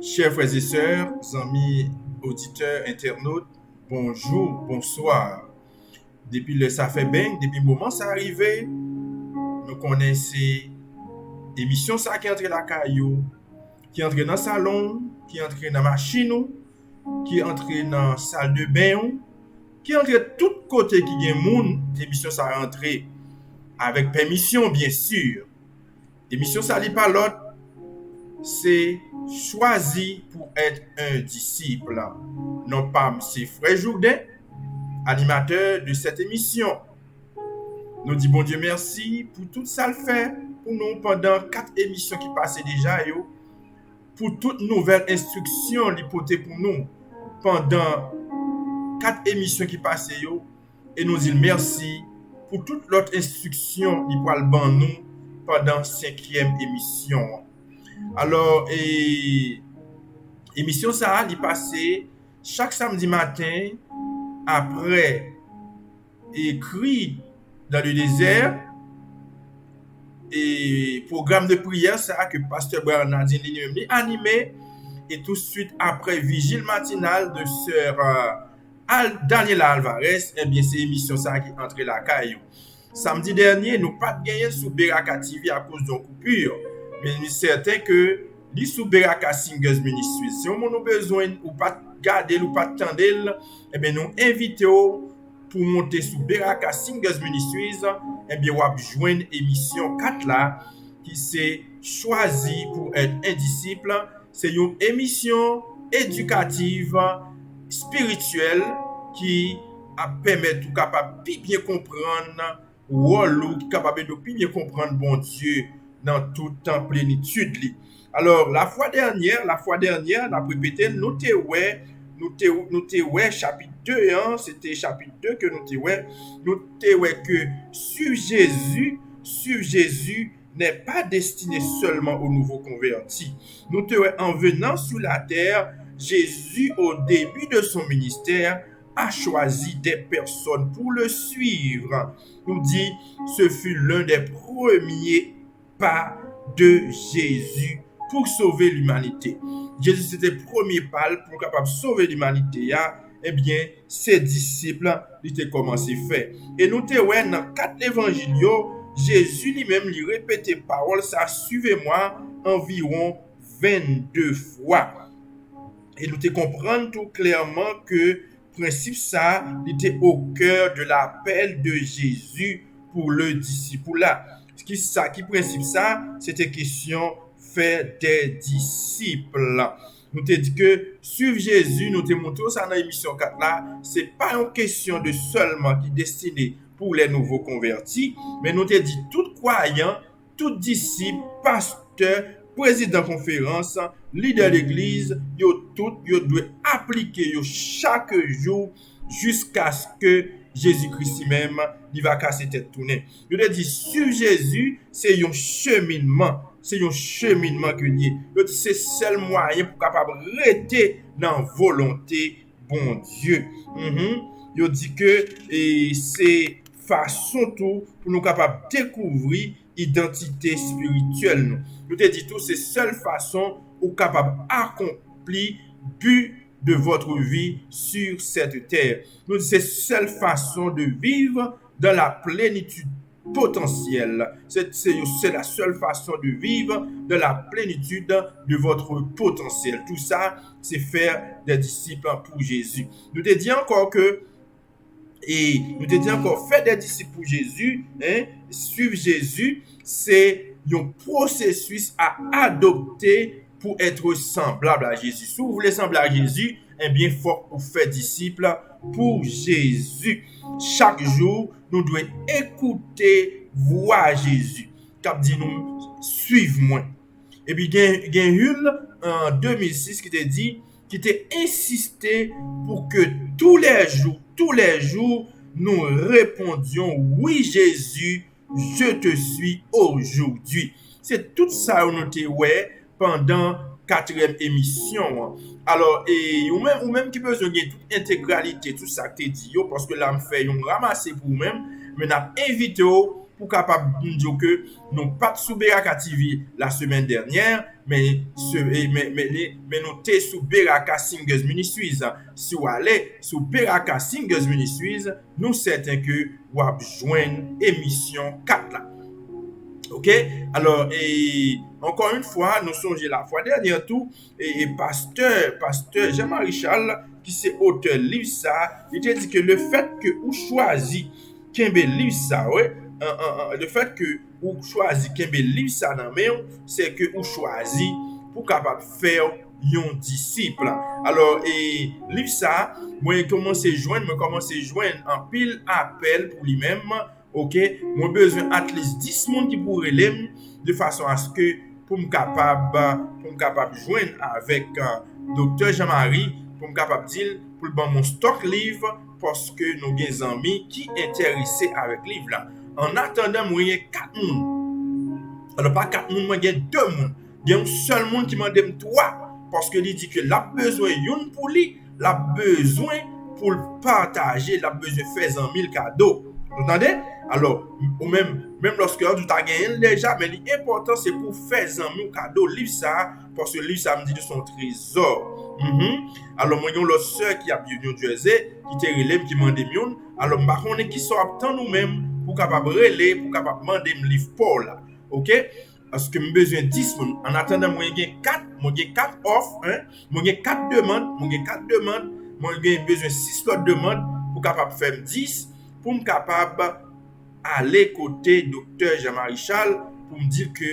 Chers frères et sœurs, amis auditeurs, internautes, bonjour, bonsoir. Depuis le ça fait bien, depuis le moment ça arrivé, nous connaissons émission ça qui entre la caillou, qui entre dans le salon, qui entre dans la machine, qui entre dans la salle de bain, qui entre de tout côté qui est monde, émission ça rentre avec permission bien sûr. Émission ça n'est pas l'autre, c'est choisi pour être un disciple. Non pas c'est Frère Jourdain, animateur de cette émission. Nous disons bon Dieu merci pour tout ça le fait pour nous pendant 4 émissions qui passaient déjà, pour toute nouvelle instruction l'hypothèse pour nous pendant 4 émissions qui passaient, et nous disons merci pour toute l'autre instruction qui pourra le nous pendant 5e émission. Alors, émission ça, il passé chaque samedi matin après écrit dans le désert et programme de prière ça que pasteur Bernardine lui-même animé, et tout de suite après vigile matinale de sœur Daniela Alvarez, et bien c'est émission ça qui entre la caillou. Samedi dernier, nous pas gagné sur Beraka TV à cause d'une coupure, mais nous certain que li sous Beraka Singers Ministries. Si on a besoin ou pas garder ou pas attendre, et bien nous invitons pour monter sous Beraka Singers Ministries, et bien on joindre émission 4 là qui s'est choisi pour être un disciple. C'est une émission éducative spirituelle qui a permis tout capable de bien comprendre ou qui capable de bien comprendre bon Dieu dans toute en plénitude. Alors la fois dernière, on a répété nous ouais chapitre 2 c'était chapitre 2 que nous ouais que sur Jésus n'est pas destiné seulement aux nouveaux convertis. Nous te ouais en venant sur la terre, Jésus au début de son ministère a choisi des personnes pour le suivre. Nous dit, ce fut l'un des premiers pas de Jésus pour sauver l'humanité. Jésus c'était le premier pas pour capable sauver l'humanité. Eh bien, ses disciples étaient commencé à faire. Et nous te ouais dans 4 évangiles, Jésus lui-même lui répétait parole ça, suivez-moi environ 22 fois. Et nous te comprendre tout clairement que principe ça était au cœur de l'appel de Jésus pour le disciple là. Qui principe ça, c'était question faire des disciples. Nous te dit que suivre Jésus, nous te montré ça dans l'émission 4 là, c'est pas une question de seulement qui est destinée pour les nouveaux convertis, mais nous te dit tout croyant, tout disciple, pasteur, président de conférence, leader d'église, yo doit appliquer chaque jour jusqu'à ce que Jésus-Christ même il va casser tête tourner. Je te dis sur Jésus, c'est un cheminement, que lié. C'est le seul moyen pour capable rester dans volonté bon Dieu. Je dis que c'est façon tout pour nous capable découvrir identité spirituelle. Je te dis tout, c'est seule façon ou capable accomplir but de votre vie sur cette terre. Nous, c'est seule façon de vivre dans la plénitude potentielle. C'est la seule façon de vivre dans la plénitude de votre potentiel. Tout ça, c'est faire des disciples pour Jésus. Nous te dis encore que faire des disciples pour Jésus, suivre Jésus, c'est un processus à adopter pour être semblable à Jésus. Si vous voulez sembler à Jésus, eh bien, il faut faire disciple pour Jésus. Chaque jour, nous devons écouter, voir Jésus. Cap dit nous, suive-moi. Et puis, il y a une en 2006 qui t'a insisté pour que tous les jours, nous répondions, oui Jésus, je te suis aujourd'hui. C'est tout ça que nous t'ai ouais pendant 4e émission. Alors, ou même qui peut gagner toute intégralité, tout ça que tu dit, parce que là, me fait un ramasser pour vous-même, mais n'a invité pour capable de dire que nous pas sous Beraka TV la semaine dernière, mais nous t'es sous Beraka Singers Ministries. Si vous allez sous Beraka Singers Ministries, nous certains que vous avez joint émission 4 là. Ok, alors, et encore une fois, nous songeons la fois dernière tout, et pasteur Jean-Marie Charles, qui c'est auteur livre ça, il te dit que le fait que vous choisi Kembe livre ça, ouais, le fait que vous choisi Kembe livre ça dans main, c'est que vous choisi pour capable faire un disciple. Alors, et livre ça, moi commencé joindre en pile appel pour lui-même. Ok, moi besoin at least 10 monde qui pourrait l'aimer de façon à ce que pour me capable joindre avec docteur Jean-Marie pour me capable dire pour le bon mon stock livre parce que nous avons des amis qui intéressés avec livre là. En attendant moi il y a 4 monde. Alors pas 4 monde, moi il y a 2 monde. Il y a un seul monde qui m'a demandé 3 parce que il dit que l'a besoin une pour lui, l'a besoin pour le partager, l'a besoin faire 100 000 cadeaux. Vous entendez? Alors, ou même lorsque tu as gagné déjà, mais l'important c'est pour faire un cadeau, livre ça, parce que livre ça me dit de son trésor. Alors, moi, j'ai une autre soeur qui a bien New Jersey, qui te relève, qui m'a demandé mieux. Alors, on est qui sont aptents nous-mêmes pour capable relayer, pour capable demander un livre pour là. Ok? Parce que j'ai besoin de 10 personnes. En attendant, moi, j'ai 4 offres, hein? Moi, j'ai 4 demandes, moi, j'ai besoin de 6 autres demandes pour capable faire 10, pour me capable aller côté docteur Jean-Marie Charles pour me dire que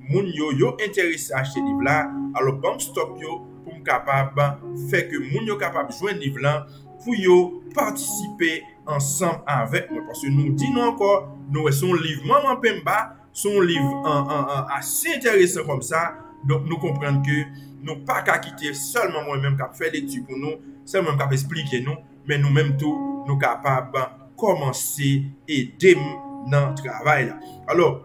moun yo intéressé à acheter livre là, alors bon stop yo pour me capable faire que moun yo capable joindre livre là pour yo participer ensemble avec moi parce que nous disons encore nous son livre Maman Pemba, son livre assez intéressant comme ça, donc nous comprenons que nous pas qu'à quitter seulement moi-même qui faire l'étude pour nous, seulement qui expliquer nous, mais nous même tout nous capables commencer et dans le travail là. Alors,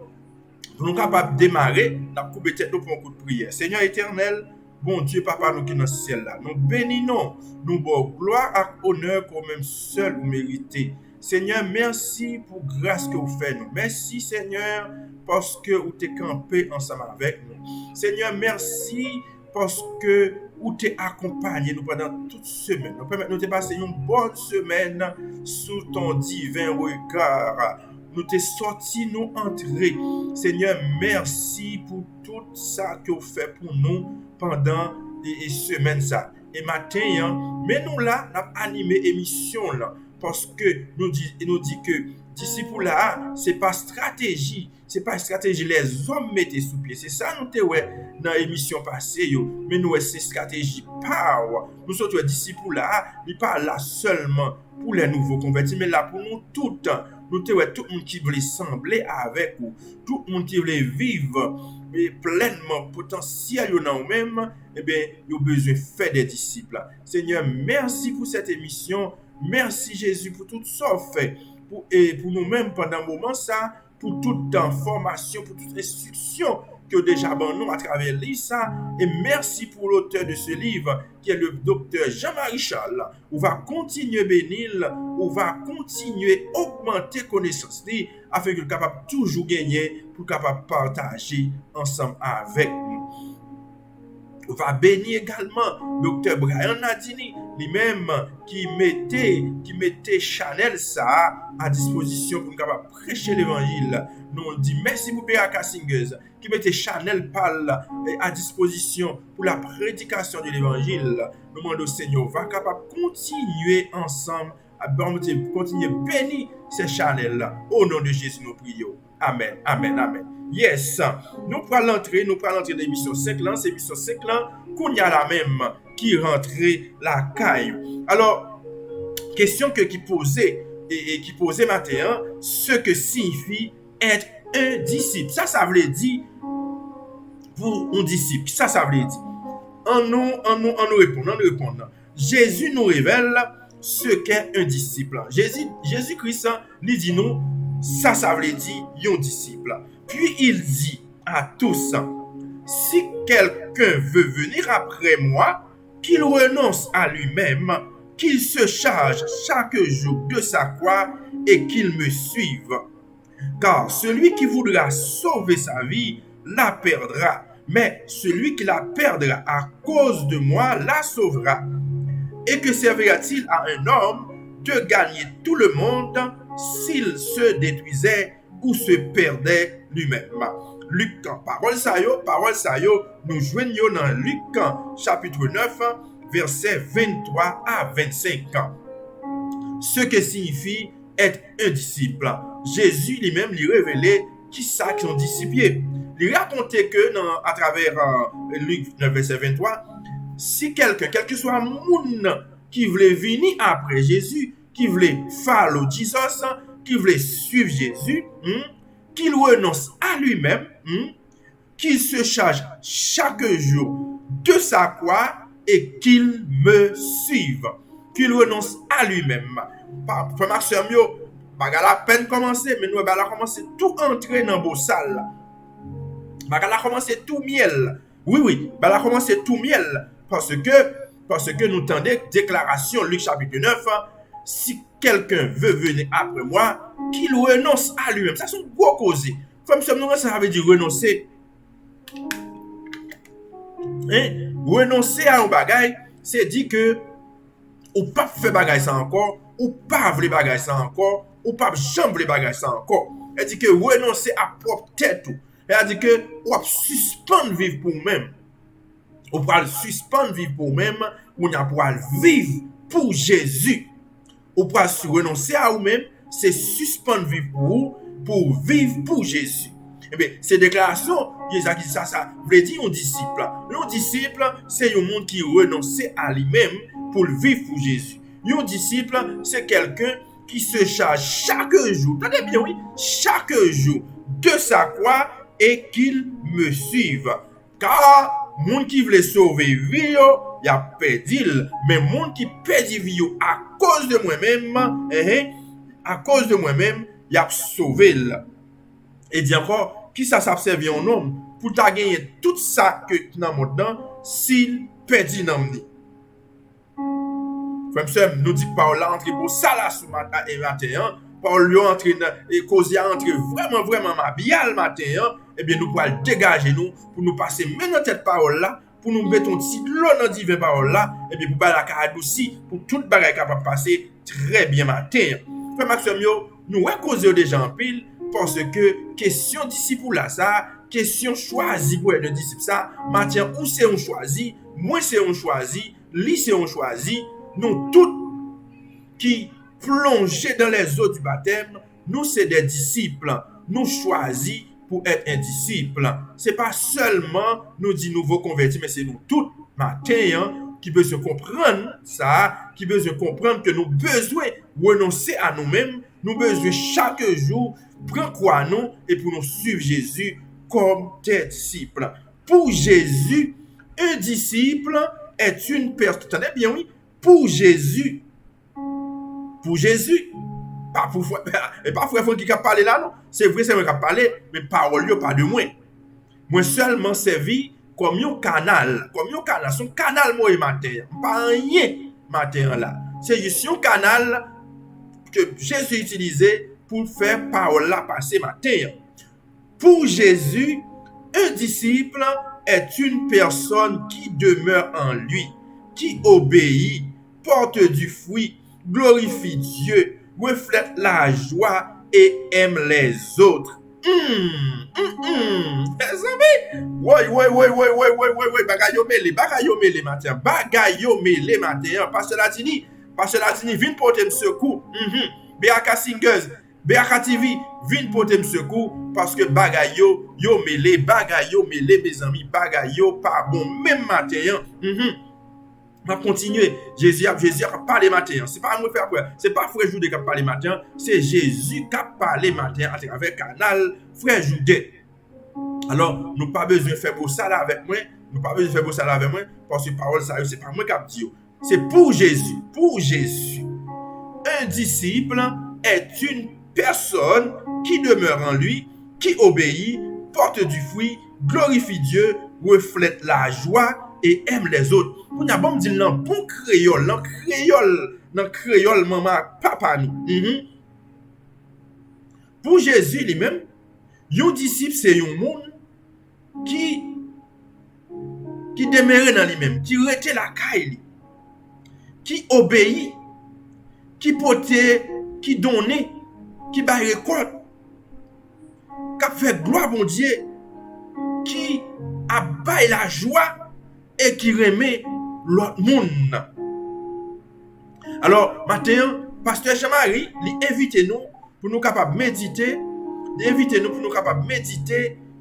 pour nous capables de démarrer, nous avons peut-être pour un coup de prière. Seigneur éternel, bon Dieu, Papa, nous qui dans le ciel là, nous bénissons, nous bon gloire et honneur comme même seul vous méritez. Seigneur, merci pour grâce que vous faites nous. Merci Seigneur parce que vous t'es campé ensemble avec nous. Seigneur, merci parce que vous t'es accompagné nous pendant toute semaine. Nous permettons de passer une bonne semaine sous ton divin regard. Nous t'es sorti, nous entrer. Seigneur, merci pour tout ça que vous faites pour nous pendant les semaines ça. Et matin, mais nous là, nous avons animé l'émission là. Parce que nous dit que disciples là, c'est pas stratégie les hommes mettaient sous pied. C'est ça nous te ouais dans l'émission passée yo. Mais nous c'est stratégie power. Nous sommes disciples là, il pas là seulement pour les nouveaux convertis mais là pour nous tout temps. Nous te ouais tout le monde qui veut sembler avec vous, tout le monde qui veut vivre mais pleinement potentiel dans nous-mêmes, eh bien, il a besoin de faire des disciples. Seigneur, merci pour cette émission. Merci Jésus pour tout ça fait pour nous-mêmes pendant un moment ça, pour toute information, pour toute instruction que déjà nous à travers l'ISA. Et merci pour l'auteur de ce livre qui est le docteur Jean-Marie Charles. On va continuer bénir, on va continuer augmenter connaissance afin que capable toujours gagner pour capable partager ensemble avec nous. On va bénir également Dr. Brian Nadini, lui-même qui mettait Chanel ça à disposition pour nous capable prêcher l'évangile. Nous on dit merci pour Beraka Singers qui mettait Chanel Pal à disposition pour la prédication de l'évangile. Nous demandons au Seigneur va capable continuer ensemble à continuer bénir ces Chanel au nom de Jésus nous prions. Amen, amen, amen. Yes, nous prenons l'entrée de l'émission 5 là, c'est l'émission 5 là, qu'on y a la même qui rentrait la caille. Alors, question qui posait matin, ce que signifie être un disciple. Ça veut dire pour un disciple. Ça veut dire. En nous répondant. Jésus nous révèle ce qu'est un disciple. Jésus-Christ lui dit nous, ça veut dire un disciple. Puis il dit à tous, si quelqu'un veut venir après moi, qu'il renonce à lui-même, qu'il se charge chaque jour de sa croix et qu'il me suive. Car celui qui voudra sauver sa vie la perdra, mais celui qui la perdra à cause de moi la sauvera. Et que servira-t-il à un homme de gagner tout le monde s'il se détruisait ou se perdait lui-même? Luc, parole sa yo, nous joignons dans Luc chapitre 9, versets 23 à 25. Ce que signifie être un disciple. Jésus lui-même lui révélait qui ça qui sont disciples. Il racontait que à travers Luc 9, verset 23, si quelqu'un, quel que soit le monde qui voulait venir après Jésus, qui voulait follow Jesus, qui voulait suivre Jésus, qu'il renonce à lui-même, qu'il se charge chaque jour de sa croix et qu'il me suive. Qu'il renonce à lui-même. Frère Maxime, baga la peine commencer, mais nous allons commencer tout entrer dans vos salles. Baga la commencer tout miel. Oui, baga la commencer tout miel. Parce que nous tendons déclaration, Luc chapitre 9, si quelqu'un veut venir après moi, qu'il renonce à lui-même. Ça, c'est une grosse cause. Comme ça veut dire renoncer. Renoncer à un bagage, c'est dire que ou pas faire bagage ça encore, ou pas vouloir bagage ça encore, ou pas jamais bagage ça encore. Elle dit que renoncer à propre tête. Elle dit que ou suspendre vivre pour vous-même. Ou pas suspendre vivre pour vous-même, ou n'a pas vivre pour Jésus. Ou pas renoncer à vous-même, c'est suspendre vivre pour vivre pour Jésus. Eh bien, ces déclarations, ça veut dire un disciple. Un disciple, c'est un monde qui renonce à lui-même pour vivre pour Jésus. Un disciple, c'est quelqu'un qui se charge chaque jour, attendez bien, oui, chaque jour de sa croix et qu'il me suive. Car, monde qui veut sauver vie, il a perdu, mais monde qui perd vie à cause de moi-même, il a sauvé. Et dit encore, qui ça servi un homme pour ta gagner tout ça que dans mon dedans s'il perdit dans lui. Frère, nous dit Paul entre pour ça là sous matin et matin, Paul lui entre et cause entre vraiment ma bien le matin, et bien nous pourrons dégager nous pour nous passer maintenant cette parole là pour nous mettre un petit l'eau dans divine parole là et bien pour pas la carade aussi pour toute bagaille capable passer très bien matin. Frère Maxime, nous causer déjà en pile parce que question disciple là ça, question choisi pour être disciple ça, matin où c'est on choisi, moi c'est on choisi, lui c'est on choisi, nous tous qui plongés dans les eaux du baptême, nous c'est des disciples, nous choisis pour être un disciple. C'est pas seulement nous dit nouveaux convertis, mais c'est nous tous matin qui besoin comprendre ça, qui besoin comprendre que nous besoin renoncer à nous-mêmes, nous besoin chaque jour prendre quoi nous et pour nous suivre Jésus comme des disciples. Pour Jésus, un disciple est une personne. Attendez bien, oui. Pour Jésus, pas pour et pas frère qui a parlé là, non. C'est vrai, c'est moi qui a parlé, mais parole pas de moi. Moi seulement servi comme un canal. Son canal moi et matin. Pas rien matin là. C'est juste un canal que Jésus utilisait pour faire parole là passer matin. Pour Jésus, un disciple est une personne qui demeure en lui, qui obéit, porte du fruit, glorifie Dieu, reflète la joie et aime les autres. Ouais, bagayo mele matin. Pasteur Latini, vin porter me secours. Beaka Singers, Beaka TV, vin porter me secours parce que bagayo mele, mes amis, bagayo pas bon même matin. On va continuer. Jésus a parlé matin. C'est pas moi faire quoi. C'est pas frère Jude qui a parlé matin. C'est Jésus qui a parlé matin à travers le canal frère Jude. Alors, nous pas besoin de faire pour ça là avec moi. Parce que parole ça, c'est pas moi qui a dit. C'est pour Jésus. Pour Jésus. Un disciple est une personne qui demeure en lui, qui obéit, porte du fruit, glorifie Dieu, reflète la joie et aime les autres. On a bon dire dans bon créole, dans créole maman papa nous. Pour Jésus lui-même, un disciple c'est un monde qui qui demeurait dans lui-même, qui était la caille, qui obéit, qui portait, qui donnait, qui bat récolte, qui a fait gloire mon Dieu, qui a baillé la joie et qui remet l'autre monde. Alors, maintenant, Pasteur Jean-Marie, il invite nous pour nous capables méditer,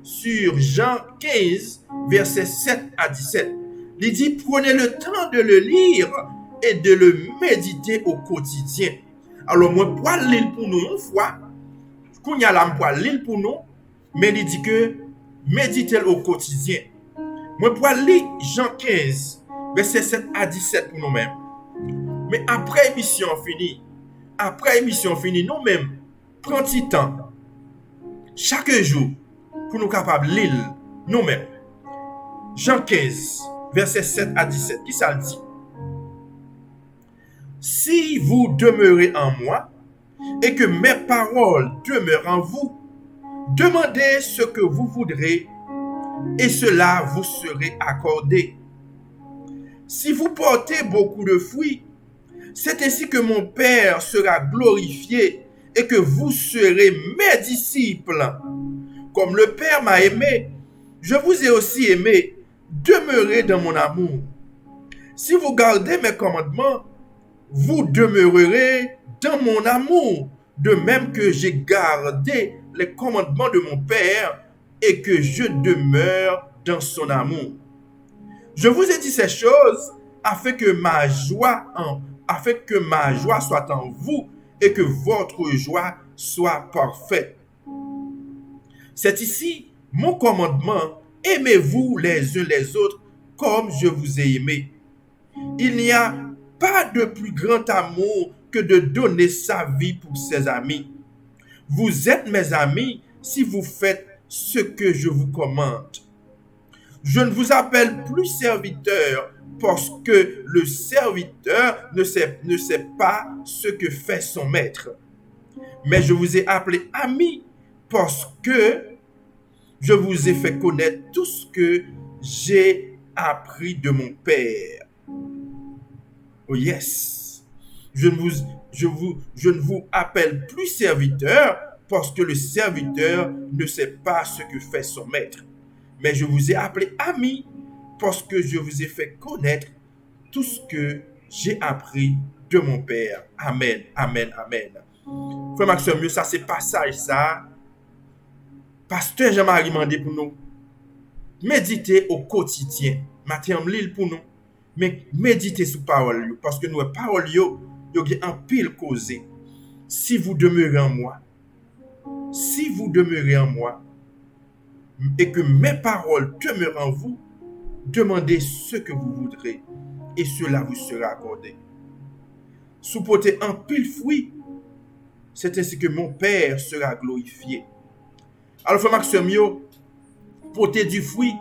sur Jean 15, versets 7 à 17. Il dit, prenez le temps de le lire et de le méditer au quotidien. Alors, moi, pour lire pour nous une fois, qu'on y a là pour lire pour nous, mais il dit que méditez au quotidien. Moi, pour lire Jean 15, versets 7 à 17 pour nous-mêmes. Mais après émission finie, nous-mêmes, prenons petit temps, chaque jour, pour nous capables de lire nous-mêmes. Jean 15, versets 7 à 17, qui ça dit? Si vous demeurez en moi, et que mes paroles demeurent en vous, demandez ce que vous voudrez, et cela vous sera accordé. Si vous portez beaucoup de fruits, c'est ainsi que mon Père sera glorifié et que vous serez mes disciples. Comme le Père m'a aimé, je vous ai aussi aimé. Demeurez dans mon amour. Si vous gardez mes commandements, vous demeurerez dans mon amour, de même que j'ai gardé les commandements de mon Père et que je demeure dans son amour. Je vous ai dit ces choses afin que ma joie soit en vous et que votre joie soit parfaite. C'est ici mon commandement, aimez-vous les uns les autres comme je vous ai aimé. Il n'y a pas de plus grand amour que de donner sa vie pour ses amis. Vous êtes mes amis si vous faites ce que je vous commande. Je ne vous appelle plus serviteur parce que le serviteur ne sait pas ce que fait son maître. Mais je vous ai appelé ami parce que je vous ai fait connaître tout ce que j'ai appris de mon Père. Oh yes! Je ne vous appelle plus serviteur parce que le serviteur ne sait pas ce que fait son maître. Mais je vous ai appelé ami parce que je vous ai fait connaître tout ce que j'ai appris de mon Père. Amen, amen, amen. Frère Maxime, ça c'est passage ça. Pasteur Jean-Marie m'a dit pour nous. Méditer au quotidien. Matin, l'île pour nous. Mais méditer sur parole. Parce que nos paroles, yo un pile causé. Si vous demeurez en moi, et que mes paroles demeurent en vous, demandez ce que vous voudrez, et cela vous sera accordé. Supportez un pile fruit, c'est ainsi que mon Père sera glorifié. Alors, frère Maxime, porter du fruit,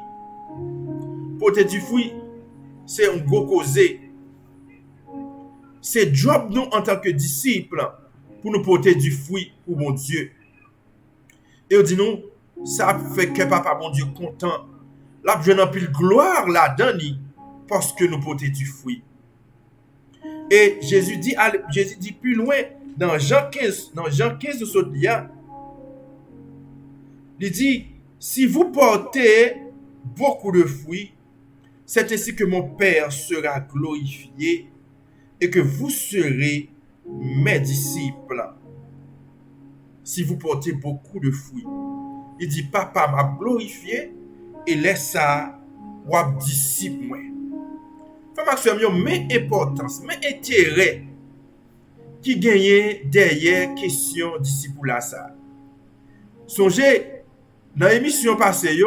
c'est un gros causé. C'est job nous en tant que disciples pour nous porter du fruit pour mon Dieu. Et on dit nous, ça fait que papa mon Dieu content. Là, je n'ai plus gloire là-dedans parce que nous portons du fruit. Et Jésus dit plus loin dans Jean 15 de ce lien, il dit, si vous portez beaucoup de fruits, c'est ainsi que mon Père sera glorifié et que vous serez mes disciples. Si vous portez beaucoup de fruits. Il dit, papa m'a glorifié et laisse ça ou disciple moi. Frère Maxime, mais importance, mais intérêt qui gagne derrière question disciple à ça. Songez, dans l'émission passée,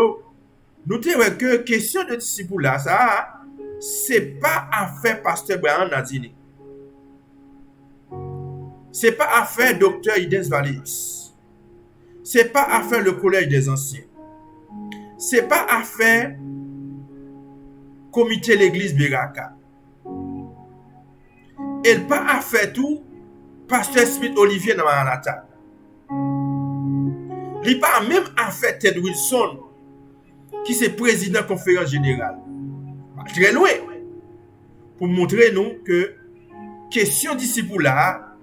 nous avons que question de disciple là, ça, c'est pas affaire pasteur Brian Nadine. C'est pas affaire docteur Idens Valis. C'est pas affaire le collège des anciens. C'est pas affaire comité l'église Biraka. Elle pas affaire tout pasteur Smith Olivier dans Manhattan. Il pas même affaire Ted Wilson qui c'est président conférence générale. très loin. Pour montrer nous que question disciple là,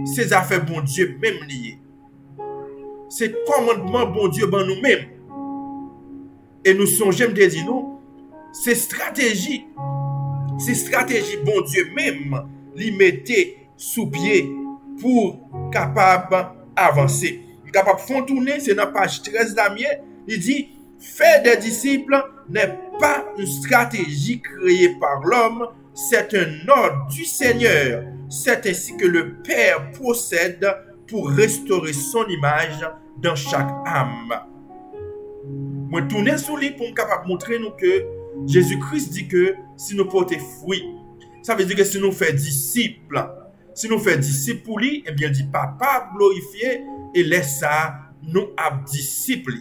c'est affaires bon Dieu même liées. C'est commandement bon Dieu ben nous-mêmes. Et nous songeons de dire nous, c'est stratégie bon Dieu même li mettait sous pied pour capable avancer. Capable font tourner, c'est dans page 13 d'Amiens, il dit faire des disciples n'est pas une stratégie créée par l'homme, c'est un ordre du Seigneur. C'est ainsi que le Père procède pour restaurer son image dans chaque âme. Moi, tourner sur lui pour capable montrer nous que Jésus-Christ dit que si nous portons fruit, ça veut dire que si nous faisons disciples, pour lui, eh bien, dit Papa glorifié et laisse ça, nous sommes disciples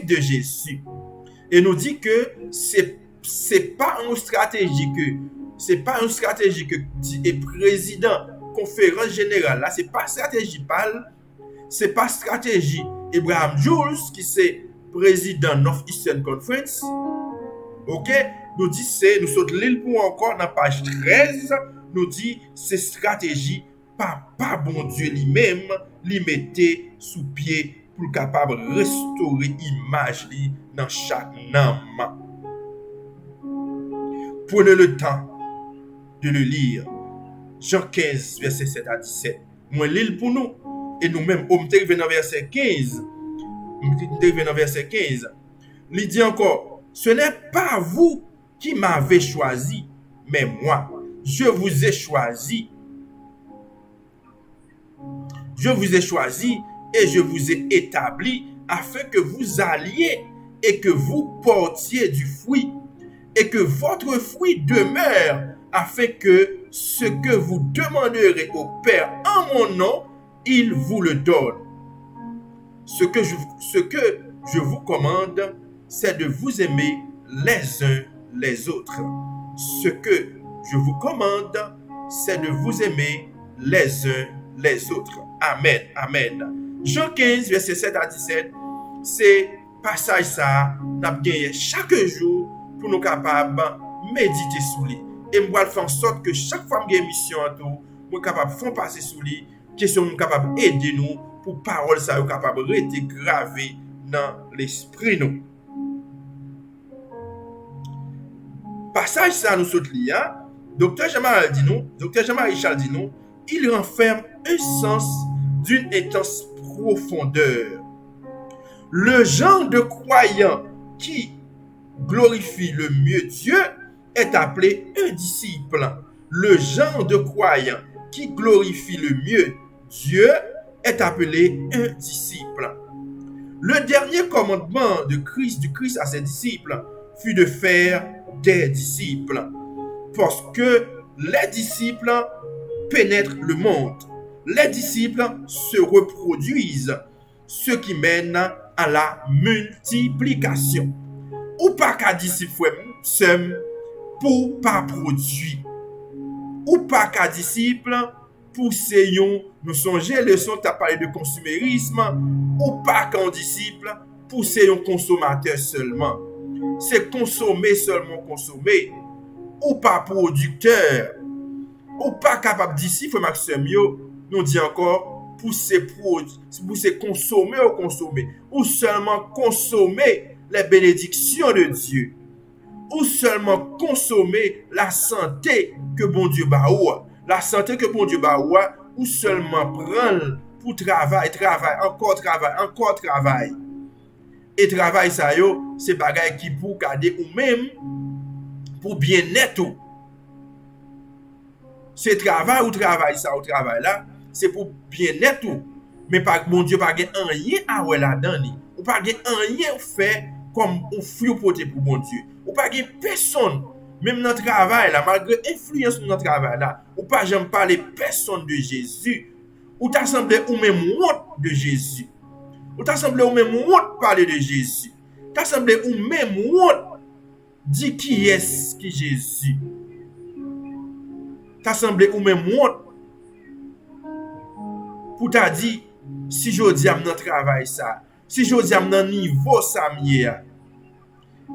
de Jésus. Et nous dit que c'est pas une stratégie que est président conférence générale là, c'est pas stratégie PAL, c'est pas stratégie Abraham Jules qui c'est président North Eastern Conference. OK, nous dit nous saute l'île pour encore dans page 13, nous dit c'est stratégie Papa bon Dieu lui-même lui mettait sous pied pour capable restaurer image li dans chaque âme. Prenez le temps de le lire. Jean 15 verset 7 à 17. Moi l'île pour nous et nous-mêmes on arrive dans verset 15. Il dit encore, ce n'est pas vous qui m'avez choisi, mais moi, je vous ai choisi. Je vous ai choisi et je vous ai établi afin que vous alliez et que vous portiez du fruit et que votre fruit demeure afin que ce que vous demanderez au Père en mon nom, il vous le donne. Ce que je vous commande, c'est de vous aimer les uns les autres. Ce que je vous commande, c'est de vous aimer les uns les autres. Amen. Amen. Jean 15, verset 7 à 17, c'est passage ça, nous avons gagné chaque jour pour nous capables de méditer sur lui. Et nous allons faire en sorte que chaque fois que nous avons une mission, nous sommes capables de faire passer sur lui, question nous capables d'aider nous pour parole ça, nous capables de rester gravées dans l'esprit nous. Passage ça nous saute là, Docteur Jean-Marie Richard dit nous, il renferme un sens d'une intense profondeur. Le genre de croyant qui glorifie le mieux Dieu est appelé un disciple. Le genre de croyant qui glorifie le mieux Dieu est appelé un disciple. Le dernier commandement du Christ à ses disciples fut de faire des disciples. Parce que les disciples pénètrent le monde. Les disciples se reproduisent, ce qui mène à la multiplication. Ou pas qu'à disciple seul pour pas produit. Ou pas qu'à disciple pour seyon nous songer leçon t'as parlé de consumérisme. Ou pas qu'un disciple pour seyon consommateur seulement. C'est consommer seulement consommer. Ou pas producteur. Ou pas capable disciple Maxime nous dit encore pour se consommer ou consommer. Ou seulement consommer les bénédictions de Dieu. Ou seulement consommer la santé que bon Dieu baoua. La santé que bon Dieu baoua. Ou seulement prendre pour travail. Et travail ça yo, c'est bagay qui pour garder ou même pour bien-être. C'est travail là, c'est pour bien-être. Mais pas mon Dieu pas gen rien à ouais là-dedans. Ou pas gen rien fait comme on fruit porter pour mon Dieu. Ou pas gen personne même dans le travail là, malgré influence dans le travail là, ou pas jamais parler personne de Jésus. Ou t'as semblé ou même honte de Jésus. Ou t'as semblé ou même honte parler de Jésus. T'as semblé ou même honte dire qui est qui Jésus. T'as semblé ou même honte pour t'a dit si je dis am dans travail ça, si je dis am dans niveau ça mieux,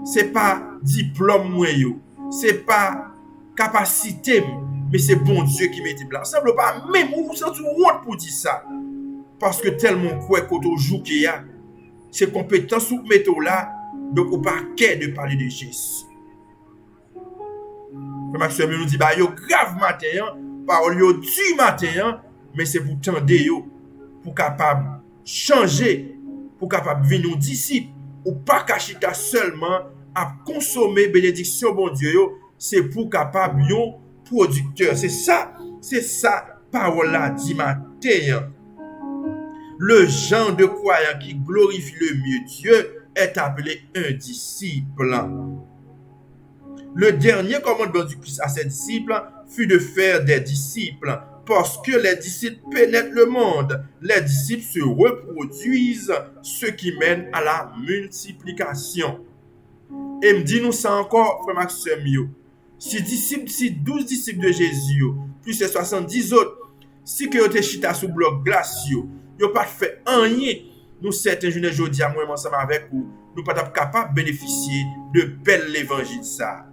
c'est pas diplôme moi yo, c'est pas capacité, mais c'est bon Dieu qui mette blanc. Ça semble pas même ou vous sentez honte pour dire ça. Parce que tellement quoi qu'on joue qu'il y a, c'est compétence ou méthode là, donc on pas qu'à de parler de Jésus. Maxime nous dit bah yo grave matin, parole yo du matin, mais c'est pour tendre yo pour capable changer, pour capable venir nos disciples ou pas cacher seulement à consommer bénédiction bon Dieu yo, c'est pour capable yon producteur. C'est ça parole là dit matin. Le genre de croyant qui glorifie le mieux Dieu est appelé un disciple. Le dernier commandement du Christ à ses disciples fut de faire des disciples. Parce que les disciples pénètrent le monde, les disciples se reproduisent, ce qui mène à la multiplication. Et me dit nous ça encore, frère Maxime, si 12 disciples de Jésus, plus les 70 autres, si que vous êtes chita sous bloc glace, vous n'avez pas fait rien, nous certains jeunes aujourd'hui, moi ensemble avec vous, nous ne sommes pas capables de bénéficier de bel l'évangile ça.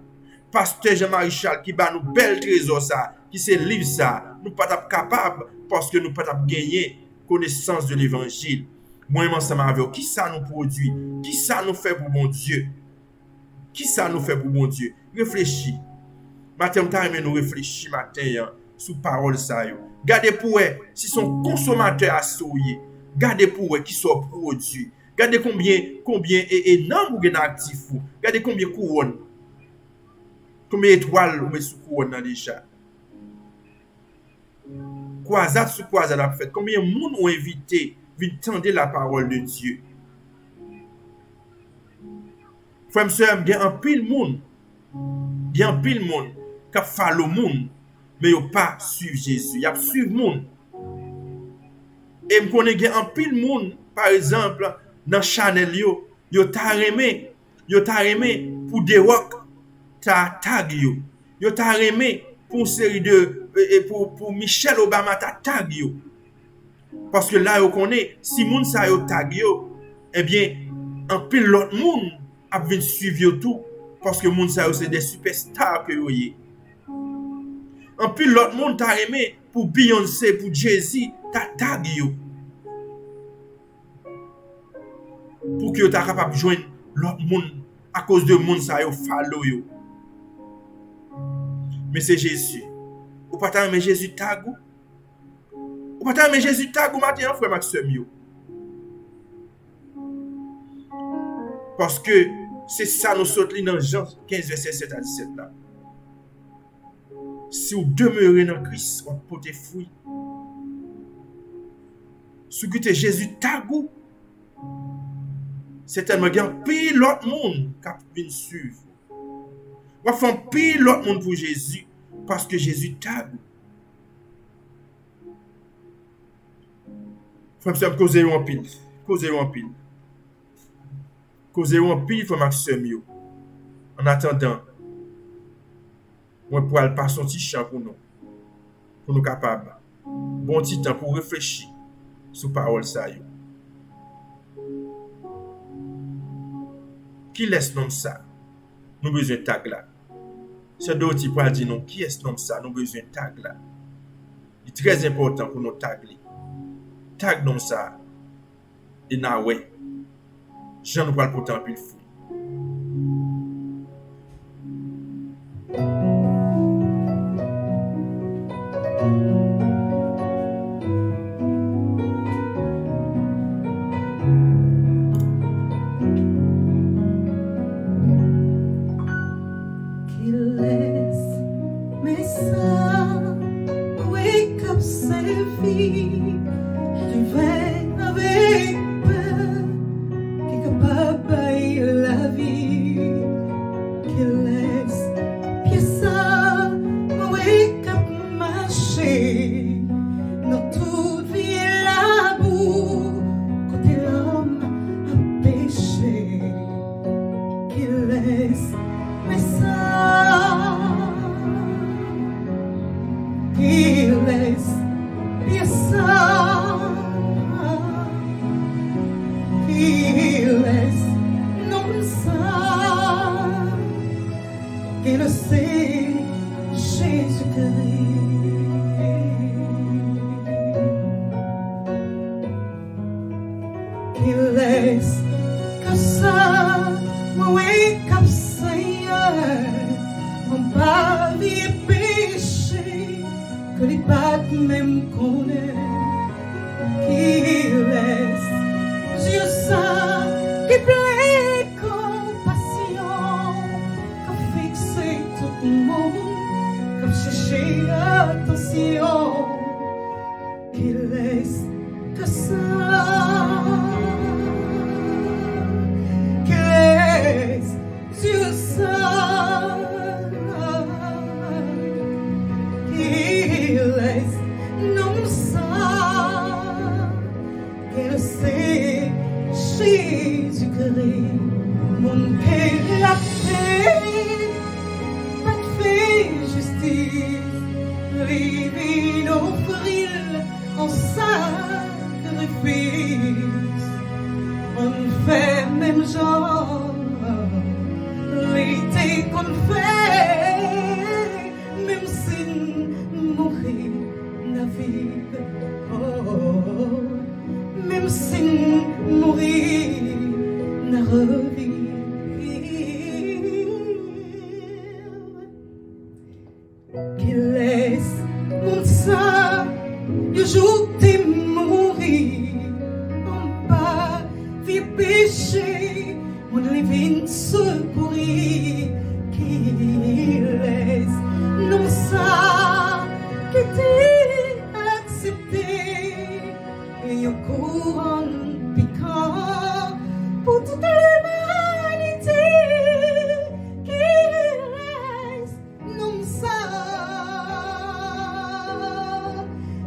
Pasteur Jean-Marie Charles qui bat nous bel trésor ça, qui se livre ça, nous ne sommes pas capables parce que nous ne sommes pas gagner connaissance de l'évangile. Moi ensemble avec vous, qui ça nous produit? Qui ça nous fait pour mon Dieu? Qui ça nous fait pour mon Dieu? Réfléchis. Matin, nous réfléchis matin sous parole ça. Gardez pour eux, si son consommateur a souillé, gardez pour eux qui sont produits. Gardez combien et nombre de actifs. Gardez combien de couronnes. Combien d'étoiles vous mettez sous couronne dans les chats. Croisade sous croisade a fait. Combien de monde ont invité à tendre la parole de Dieu. Frère, il y a un pile monde. Il y a un pile monde qui a fait le monde. Mais ils n'ont pas suivi Jésus. Ils ont suivi le monde. Et je connais qu'il y a un pile monde, par exemple, dans Chanel, ils ont aimé pour des rocs, ta tag yo. Ils ont aimé pour une série de, pour Michelle Obama, ta tag yo. Parce que là, ils connaissent, si moun sa yo tag yo, eh bien, un pile l'autre monde a venu suivre tout. Parce que moun sa yo, c'est des superstars que yo yé. En plus, l'autre monde t'a aimé pour Beyoncé, pour Jay-Z, t'a tag yo. Pour que tu sois capable de joindre l'autre monde à cause de monde ça yo follow yo. Mais c'est Jésus. Ou pas t'aimer Jésus tag ou pas t'aimer Jésus tag ou matin frère Maxime yo. Parce que c'est ça nous saute dans Jean 15 verset 7 à 17 là. Si vous demeurez dans Christ, vous portez fruit. Si vous êtes Jésus tagou, c'est tellement qu'il y a un pile l'autre monde qui vient suivre. Vous faites un pile l'autre monde pour Jésus parce que Jésus tagou. Frère Maxime, causez-vous en pile. Causez-vous en pile. Causez-vous en pile, frère Maxime. En attendant, moi pour aller passer un petit chant pour nous capables. Bon petit temps pour réfléchir sur parole ça. Qui laisse nom ça? Nous besoin de tag là. C'est d'autres pour dire non, qui est nom ça? Nous besoin de tag là. C'est très important pour nous tag li. Tag nom ça. Et na ouais. Jean nous parle pourtant pile fou. He laisse non ça. qu'il le sait, Jésus-Christ. Qu'il laisse que ça, oui, comme Seigneur, mon pas vie péché, que les pattes même connaissent. Qu'il laisse Dieu ça, qui plaît compassion, comme fixer tout le monde, comme chercher l'attention. Qu'il laisse que ça, qu'il laisse Dieu ça, qu'il laisse non ça, qu'il sait Jésus-Christ, mon Père la paix, pas de fait justice, les offrir en sacrifice, on fait même genre, l'été qu'on fait, même si mourir la vie, oh, même si mourir la revivre. Qu'il laisse mon sang le jour de mourir, en bas vie péché, mon living secourir. Qu'il laisse non ça qui t'est accepté, et au courant piquant pour toute l'humanité. Qu'il laisse non ça,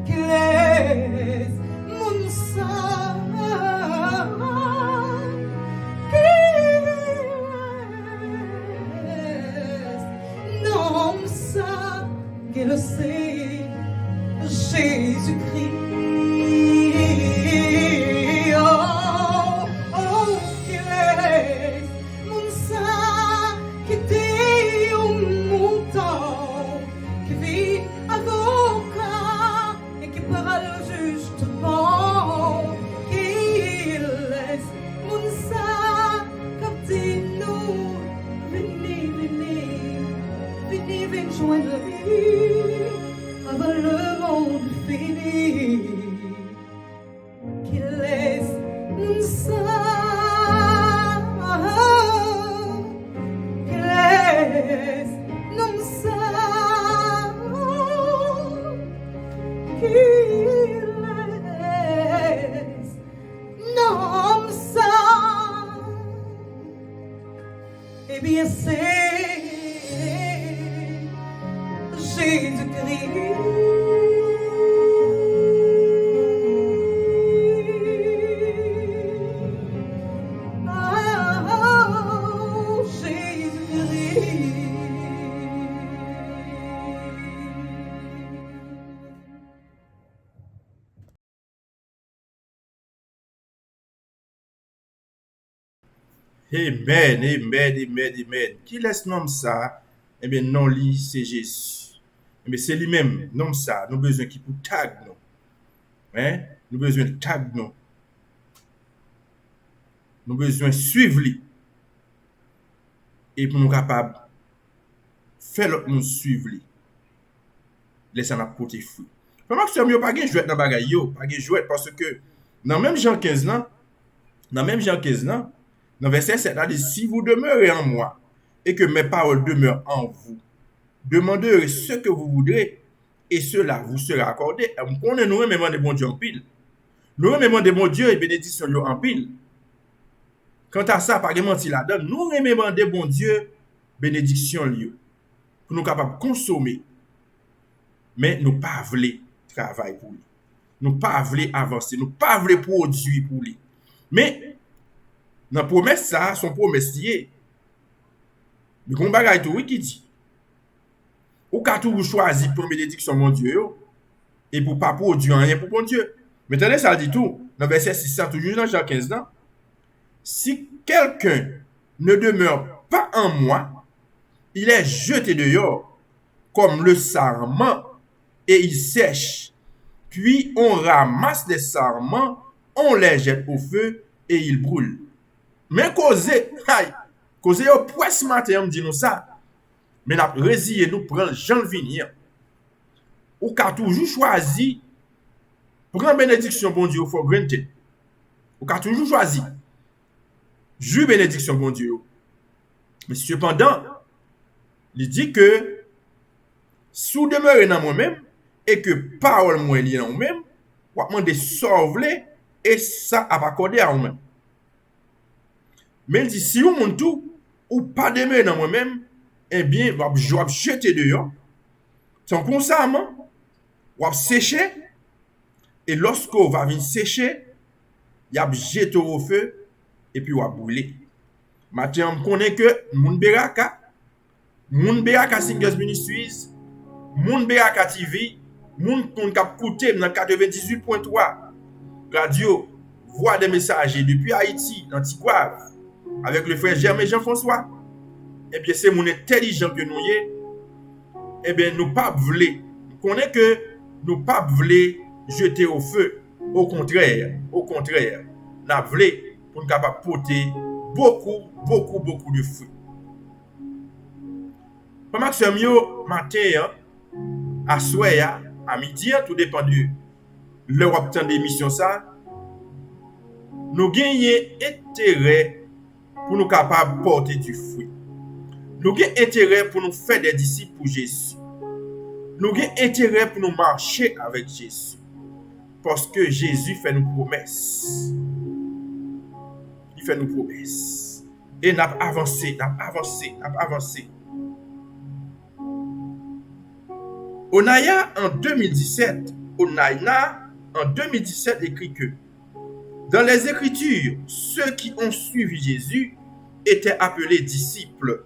qu'il laisse mon sang, qu'il laisse non ça, qu'il le sait, Jésus-Christ. Oh, oh, qu'il laisse mon sang qui était un mouton, qui vit avocat et qui parle justement. Qu'il laisse mon sang comme dit nous, venez, venez, venez, venez joindre lui avant le monde fini. Qu'il laisse mon sang, qu'il laisse non sang, qu'il laisse non sang. Eh bien c'est Jésus-Christ. Amen, amen, amen, amen. Qui laisse nom ça? Eh bien, non, lui, c'est Jésus. Eh bien, c'est lui-même, nom ça. Nous besoin qui pour tag nous. Hein? Nous besoin de tag nous. Nous besoin de suivre lui. Et pour nous capables faire l'autre nous suivre lui. Laissez nous porter fruit. Comment que ça mieux pas gain jouet dans bagay yo, pas gain jouet parce que dans même Jean 15 là, dans verset 7, là dit si vous demeurez en moi et que mes paroles demeurent en vous, demandez ce que vous voudrez et cela vous sera accordé. On connaît nous même des bon Dieu en pile. Nous même des bon Dieu et bénédiction yo en pile. Quant à ça, pas menti la donne, nous même des bon Dieu bénédiction lieu pour nous capables consommer. Mais nous pas voulons travailler pour lui. Nous pas voulons avancer, nous pas voulons produire pour lui. Mais dans la promesse ça, son promesse liée. Mais qu'on bagaille tout oui qui dit. Ou ka tout vous choisir pour bénédiction mon Dieu et pour pas produire rien pour mon Dieu. Maintenant ça dit tout dans verset 600 toujours dans Jean 15 ans. Si quelqu'un ne demeure pas en moi, il est jeté dehors comme le sarment et il sèche. Puis on ramasse les sarments, on les jette au feu et ils brûlent. Mais cause yo presse matin on dit nous ça. Mais n'a résilié nous prendre Jean venir. Ou qu'a toujours choisi prendre bénédiction bon Dieu for granted. Ou qu'a toujours choisi jouer bénédiction bon Dieu. Mais cependant, il dit que si vous demeurez dans moi-même et que parole moi liée dans vous-même, vous demandez sauver et ça a pas accordé à vous-même. Mais il dit si vous monte tout ou pas demeurer dans moi-même, eh bien, je vais jeter dehors. Sans constamment, vous sécher et lorsque vous va venir sécher, il a jeté au feu et puis vous va brûler. Maintenant, on connaît que Moun Beraka Singers Ministries, Moun Beraka TV, Moun kon kap koute dans 98.3 radio voix des messagers depuis Haïti, Antigua, avec le frère Germain Jean-François. Eh bien, c'est mon intelligent que nous y. Eh bien, nous pas voulons. Nous connaissons que nous pas voulons jeter au feu. Au contraire, nous voulons pour nous capable porter beaucoup de fruits. Pas maximum yo matin à soir à midi, tout dépend de l'heure de l'émission ça. Nous gagnons intérêt pour nous capables porter du fruit. Nous avons intérêt pour nous faire des disciples pour Jésus. Nous avons intérêt pour nous marcher avec Jésus. Parce que Jésus fait nos promesses. Il fait nos promesses. Et nous avons avancé. Onaya en 2017 écrit que dans les Écritures, ceux qui ont suivi Jésus étaient appelés disciples.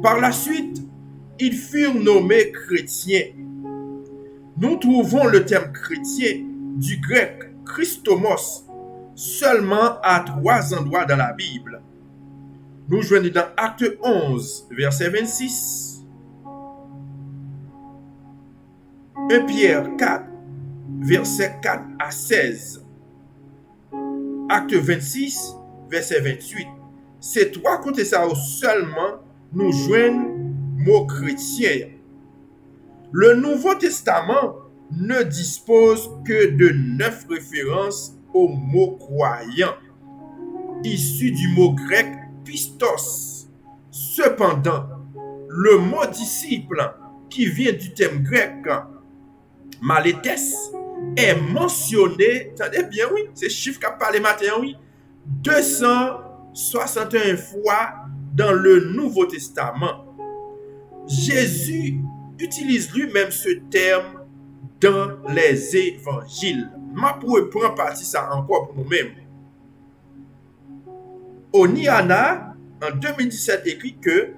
Par la suite, ils furent nommés chrétiens. Nous trouvons le terme chrétien du grec Christomos seulement à 3 endroits dans la Bible. Nous joignons dans Acte 11, verset 26, 1 Pierre 4, verset 4 à 16, Acte 26, verset 28. Ces 3 côtés ça seulement nous joignent mot chrétien. Le Nouveau Testament ne dispose que de 9 références au mot croyant, issu du mot grec pistos. Cependant, le mot disciple, qui vient du terme grec malétes, est mentionné, attendez bien, oui, c'est chiffre qu'a parlé matin, oui, 261 fois dans le Nouveau Testament. Jésus utilise lui-même ce terme dans les évangiles. Ma pour prendre partie ça encore pour nous-mêmes. Oniana, en 2017, écrit que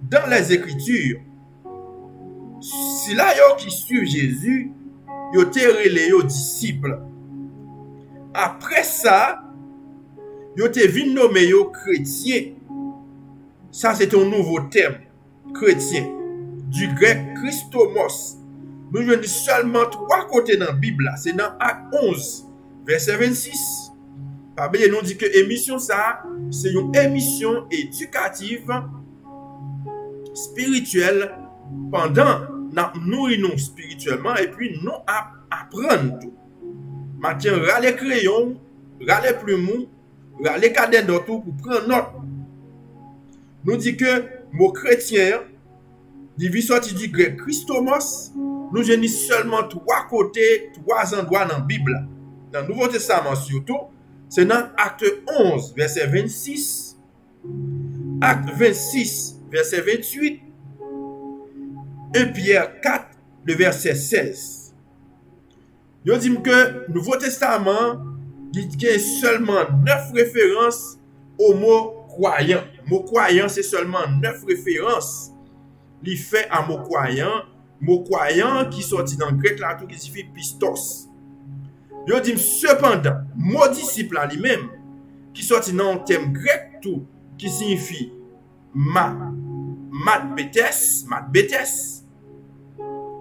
dans les Écritures, si là yo qui suivent Jésus, yo te relé yo disciples. Après ça, yo te vin nommé yo chrétien. Ça c'est un nouveau terme, chrétien, du grec Christomos. Nous avons seulement 3 côtés dans la Bible. C'est dans Acte 11, verset 26. Par exemple, nous dit que émission ça, c'est une émission éducative, spirituelle, pendant nous nourrir spirituellement et puis nous apprendre tout. Maintenant, râler crayon, râler plumeau, râler cadet d'auto pour prendre note. Nous dit que mot chrétien, il sorti du grec Christomos. Nous avons seulement 3 côtés, 3 endroits dans la Bible. Dans le Nouveau Testament surtout, c'est dans Acte 11, verset 26, Acte 26, verset 28, et Pierre 4, le verset 16. Nous disons que le Nouveau Testament il y a seulement 9 références au mot croyant. Le mot croyant, c'est seulement 9 références. Il fait un mot croyant qui sortit dans le grec là, tout qui signifie pistos. Yo dit cependant, mot disciple lui-même qui sortit dans le terme grec tout qui signifie Macbethès,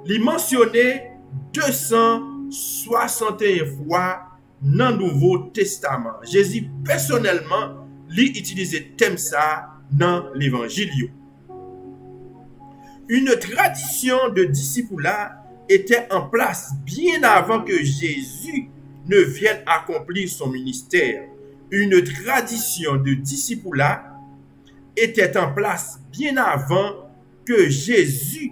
li mentionné 261 fois dans le Nouveau Testament. Jésus personnellement li utilisé thème ça dans l'évangile. Une tradition de discipula était en place bien avant que Jésus ne vienne accomplir son ministère. Une tradition de discipula était en place bien avant que Jésus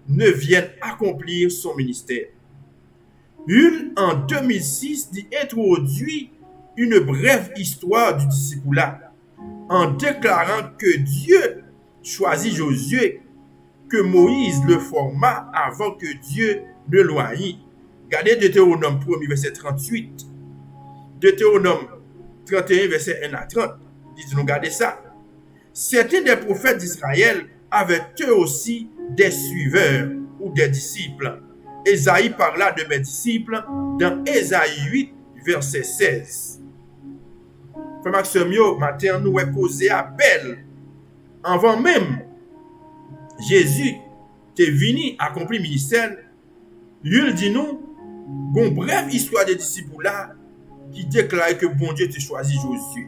ne vienne accomplir son ministère. Hull, en 2006, introduit une brève histoire du discipulat en déclarant que Dieu choisit Josué, que Moïse le forma avant que Dieu ne l'oigne. Regardez Deutéronome 1, verset 38. Deutéronome 31, verset 1 à 30. Dites-nous, regardez ça. Certains des prophètes d'Israël avaient eux aussi des suiveurs ou des disciples. Ésaïe parla de mes disciples dans Ésaïe 8, verset 16. Frère Maxime, matin, nous avons causé appel. Avant même Jésus est venu accomplir le ministère, il dit nous, une brève histoire des disciples là, qui déclare que bon Dieu t'a choisi Josué.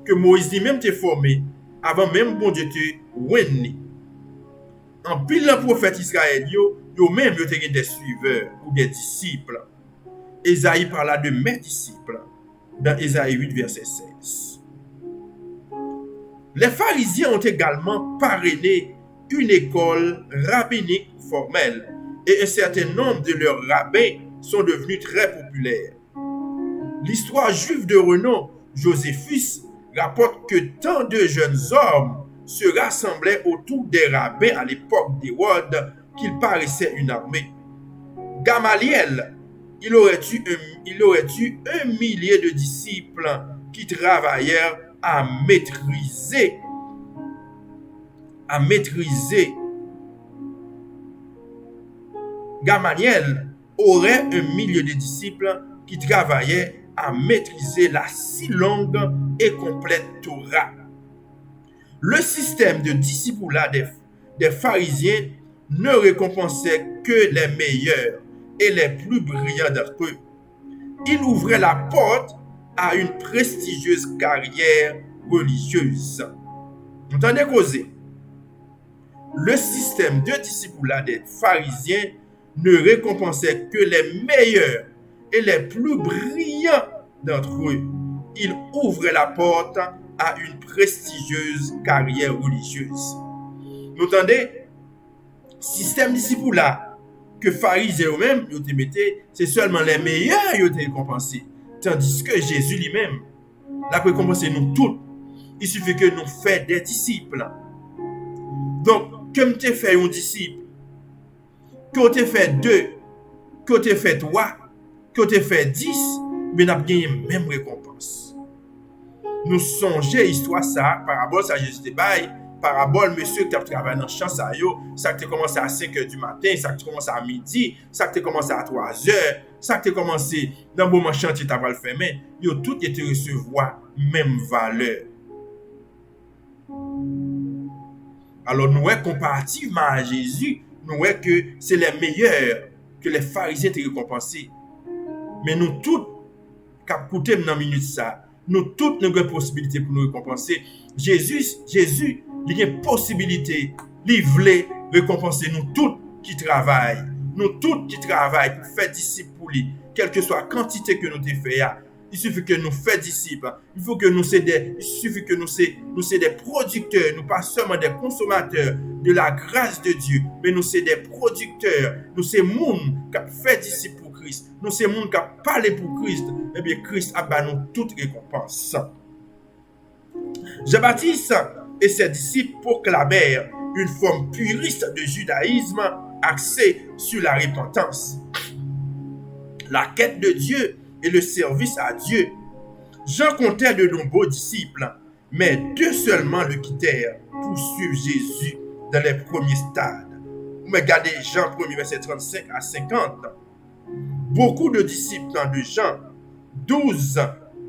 Que Moïse lui-même t'a formé, avant même bon Dieu t'a oigné. En pile le prophète Israël, yo même yo t'ai des suiveurs ou des disciples. Ésaïe parla de mes disciples dans Ésaïe 8, verset 16. Les pharisiens ont également parrainé une école rabbinique formelle et un certain nombre de leurs rabbins sont devenus très populaires. L'histoire juive de renom, Joséphus, rapporte que tant de jeunes hommes se rassemblaient autour des rabbins à l'époque d'Hérode qu'il paraissait une armée. Gamaliel, il aurait eu 1 millier de disciples qui travaillèrent à maîtriser Gamaliel aurait 1 millier de disciples qui travaillaient à maîtriser la si longue et complète Torah. Le système de discipulat des pharisiens ne récompensait que les meilleurs et les plus brillants d'entre eux. Il ouvrait la porte à une prestigieuse carrière religieuse. Vous entendez causer? Le système de discipulat des pharisiens ne récompensait que les meilleurs et les plus brillants d'entre eux. Il ouvrait la porte à une prestigieuse carrière religieuse. Vous entendez? Système discipulat que pharisiens eux-mêmes, c'est seulement les meilleurs qui ont été récompensés. Tandis que Jésus lui-même l'a récompensé nous tous. Il suffit que nous fassions des disciples. Donc, comme tu fais un disciple, que tu fais 2, que tu fais 3, que tu fais 10, mais nous avons gagné la même récompense. Nous songeons l'histoire ça, parabole ça Jésus te bail, parabole monsieur qui a travaillé dans le champ ça qui a commencé à 5h du matin, ça qui a commencé à midi, ça qui a commencé à 3h, ça qui a commencé dans le moment chantier tu as le fait, mais yo tout été recevoir même valeur. Alors nous voyons comparativement à Jésus, nous voyons que c'est les meilleurs que les pharisiens étaient récompensés. Mais nous tous, qui avons coûté dans minute ça, nous tous nous avons une possibilité pour nous récompenser. Jésus, il y a une possibilité, il voulait récompenser nous tous qui travaillent. Nous tous qui travaillent pour faire disciples pour lui, quelle que soit la quantité que nous devons faire. Il suffit que nous fassions disciples. Il faut que nous soyons des producteurs. Nous pas seulement des consommateurs de la grâce de Dieu, mais nous sommes des producteurs. Nous sommes des gens qui fait disciples pour Christ. Nous sommes des gens qui parlent pour Christ. Eh bien, Christ a donné nous toute récompense. Jean-Baptiste et ses disciples proclamèrent une forme puriste de judaïsme axée sur la repentance, la quête de Dieu et le service à Dieu. Jean comptait de nombreux disciples, mais 2 seulement le quittèrent pour suivre Jésus dans les premiers stades. Vous regardez Jean 1, verset 35 à 50. Beaucoup de disciples de Jean, 12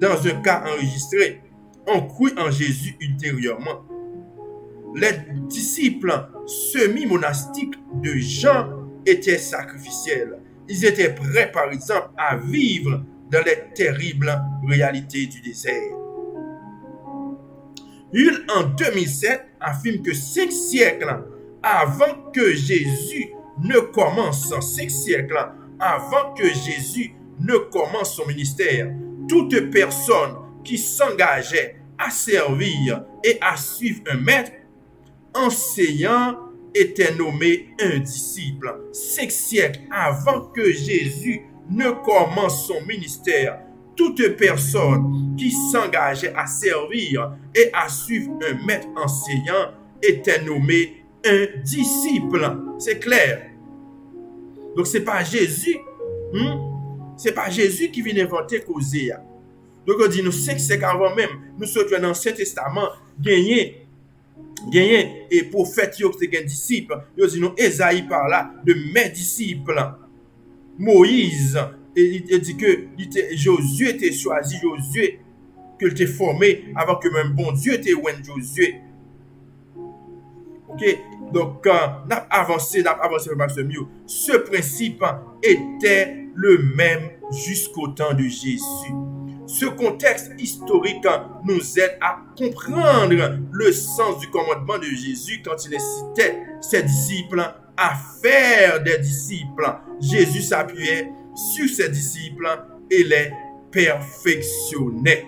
dans un cas enregistré, ont cru en Jésus ultérieurement. les disciples semi-monastiques de Jean étaient sacrificiels. Ils étaient prêts, par exemple, à vivre dans les terribles réalités du désert. Hull, en 2007, affirme que 5 siècles avant que Jésus ne commence, 5 siècles avant que Jésus ne commence son ministère, toute personne qui s'engageait à servir et à suivre un maître enseignant était nommé un disciple. 5 siècles avant que Jésus ne commence son ministère, toute personne qui s'engageait à servir et à suivre un maître enseignant était nommé un disciple. C'est clair. Donc c'est pas Jésus, c'est pas Jésus qui vient inventer causer. Donc on dit nous 5 siècles avant même, nous sommes dans l'Ancien Testament, gagné et prophète yo qui était disciple, yo dit nous Esaïe par là de mes disciples. Moïse, il dit que Josué était choisi, Josué que était formé avant que même bon Dieu était ouen Josué. OK, donc n'a avancé ce principe était le même jusqu'au temps de Jésus. Ce contexte historique nous aide à comprendre le sens du commandement de Jésus quand il incitait ses disciples à faire des disciples. Jésus s'appuyait sur ses disciples et les perfectionnait.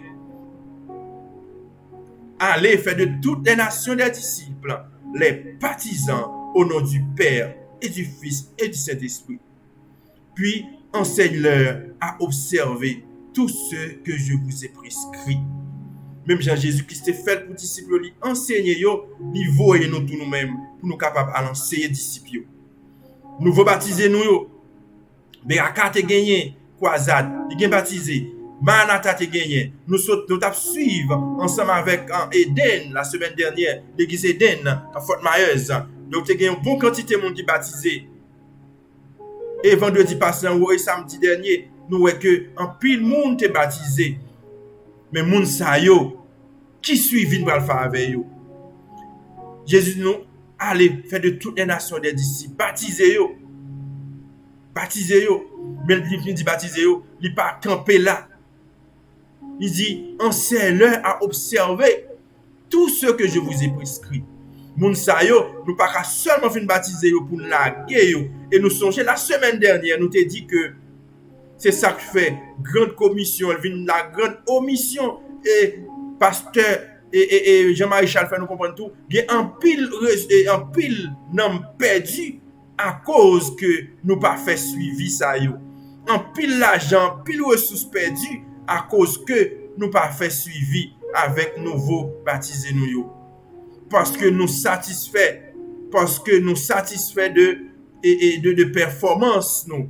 Allez, faites de toutes les nations des disciples, les baptisant au nom du Père et du Fils et du Saint-Esprit. Puis enseigne-leur à observer tout ce que je vous ai prescrit. Même Jean-Jésus-Christ est fait pour disciples, lui enseigner yo, lui voyer nous tous nous-mêmes pour nous capables à enseigner disciples. Nous vous baptiser nous yo. Beraka te gagné, Croisade, il gagne baptisé. Manata te gagné. Nous t'a suivre ensemble avec Eden la semaine dernière, l'église Eden à Fort Myers. Donc te gagné une bonne quantité de monde qui baptisé. Et vendredi passé et samedi dernier, nous voyons que un pile monde te baptisé. Mais moun sa yo qui suivi nous va le faire avec yo. Jésus nous allez faire de toutes les nations des disciples, baptisez yo. Baptisez yo. Mais il dit baptisez yo, il pas camper là. Il dit enseignez-leur à observer tout ce que je vous ai prescrit. Moun sa yo, nous pas seulement fin baptiser yo pour laguer yo. Et nous songeons la semaine dernière, nous te dit que c'est ça que fait grande commission, elle vient la grande omission et pasteur et Jean-Marie Charles fait nous comprendre tout, il y a un pile nom perdu à cause que nous pas fait suivi ça yo. Un pile l'argent, pile ressources perdues à cause que nous pas fait suivi avec nouveau baptisé nous yo. Parce que nous satisfait de performance nous.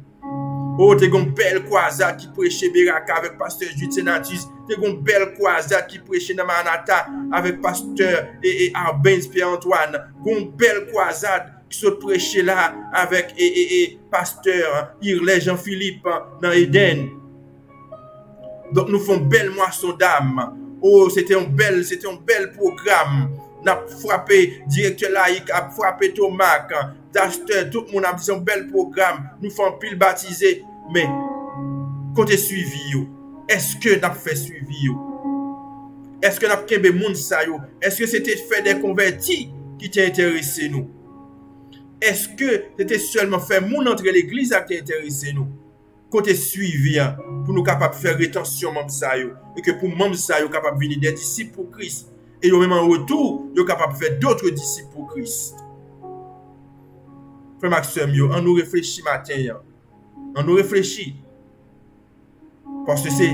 Oh, t'es une belle croisade qui prêchait Beraka avec pasteur Jude Senatus. T'es une belle croisade qui prêchait dans Manata avec pasteur et Arbens Pierre-Antoine. Une belle croisade qui se prêchait là avec pasteur Irley Jean-Philippe dans Eden. Donc nous faisons belle moisson d'âme. Oh, c'était un bel programme. N'a frappé directeur laïque, a frappé Thomas, pasteur, tout le monde a dit un bel programme. Nous faisons pile baptisé, mais côté suivi yo, est-ce que n'a fait suivi yo? Est-ce que n'a kembe moun sa yo? Est-ce que c'était fait des convertis qui t'a intéressé nous? Est-ce que c'était seulement fait moun entre l'église qui t'a intéressé nous? Côté suivi pour nous capable faire rétention membre sa yo et que pour membre sa yo capable venir des disciples pour Christ. Et même en retour, ils sont capables de faire d'autres disciples pour Christ. Frère Maxime, on nous réfléchit matin. On nous réfléchit. Parce que c'est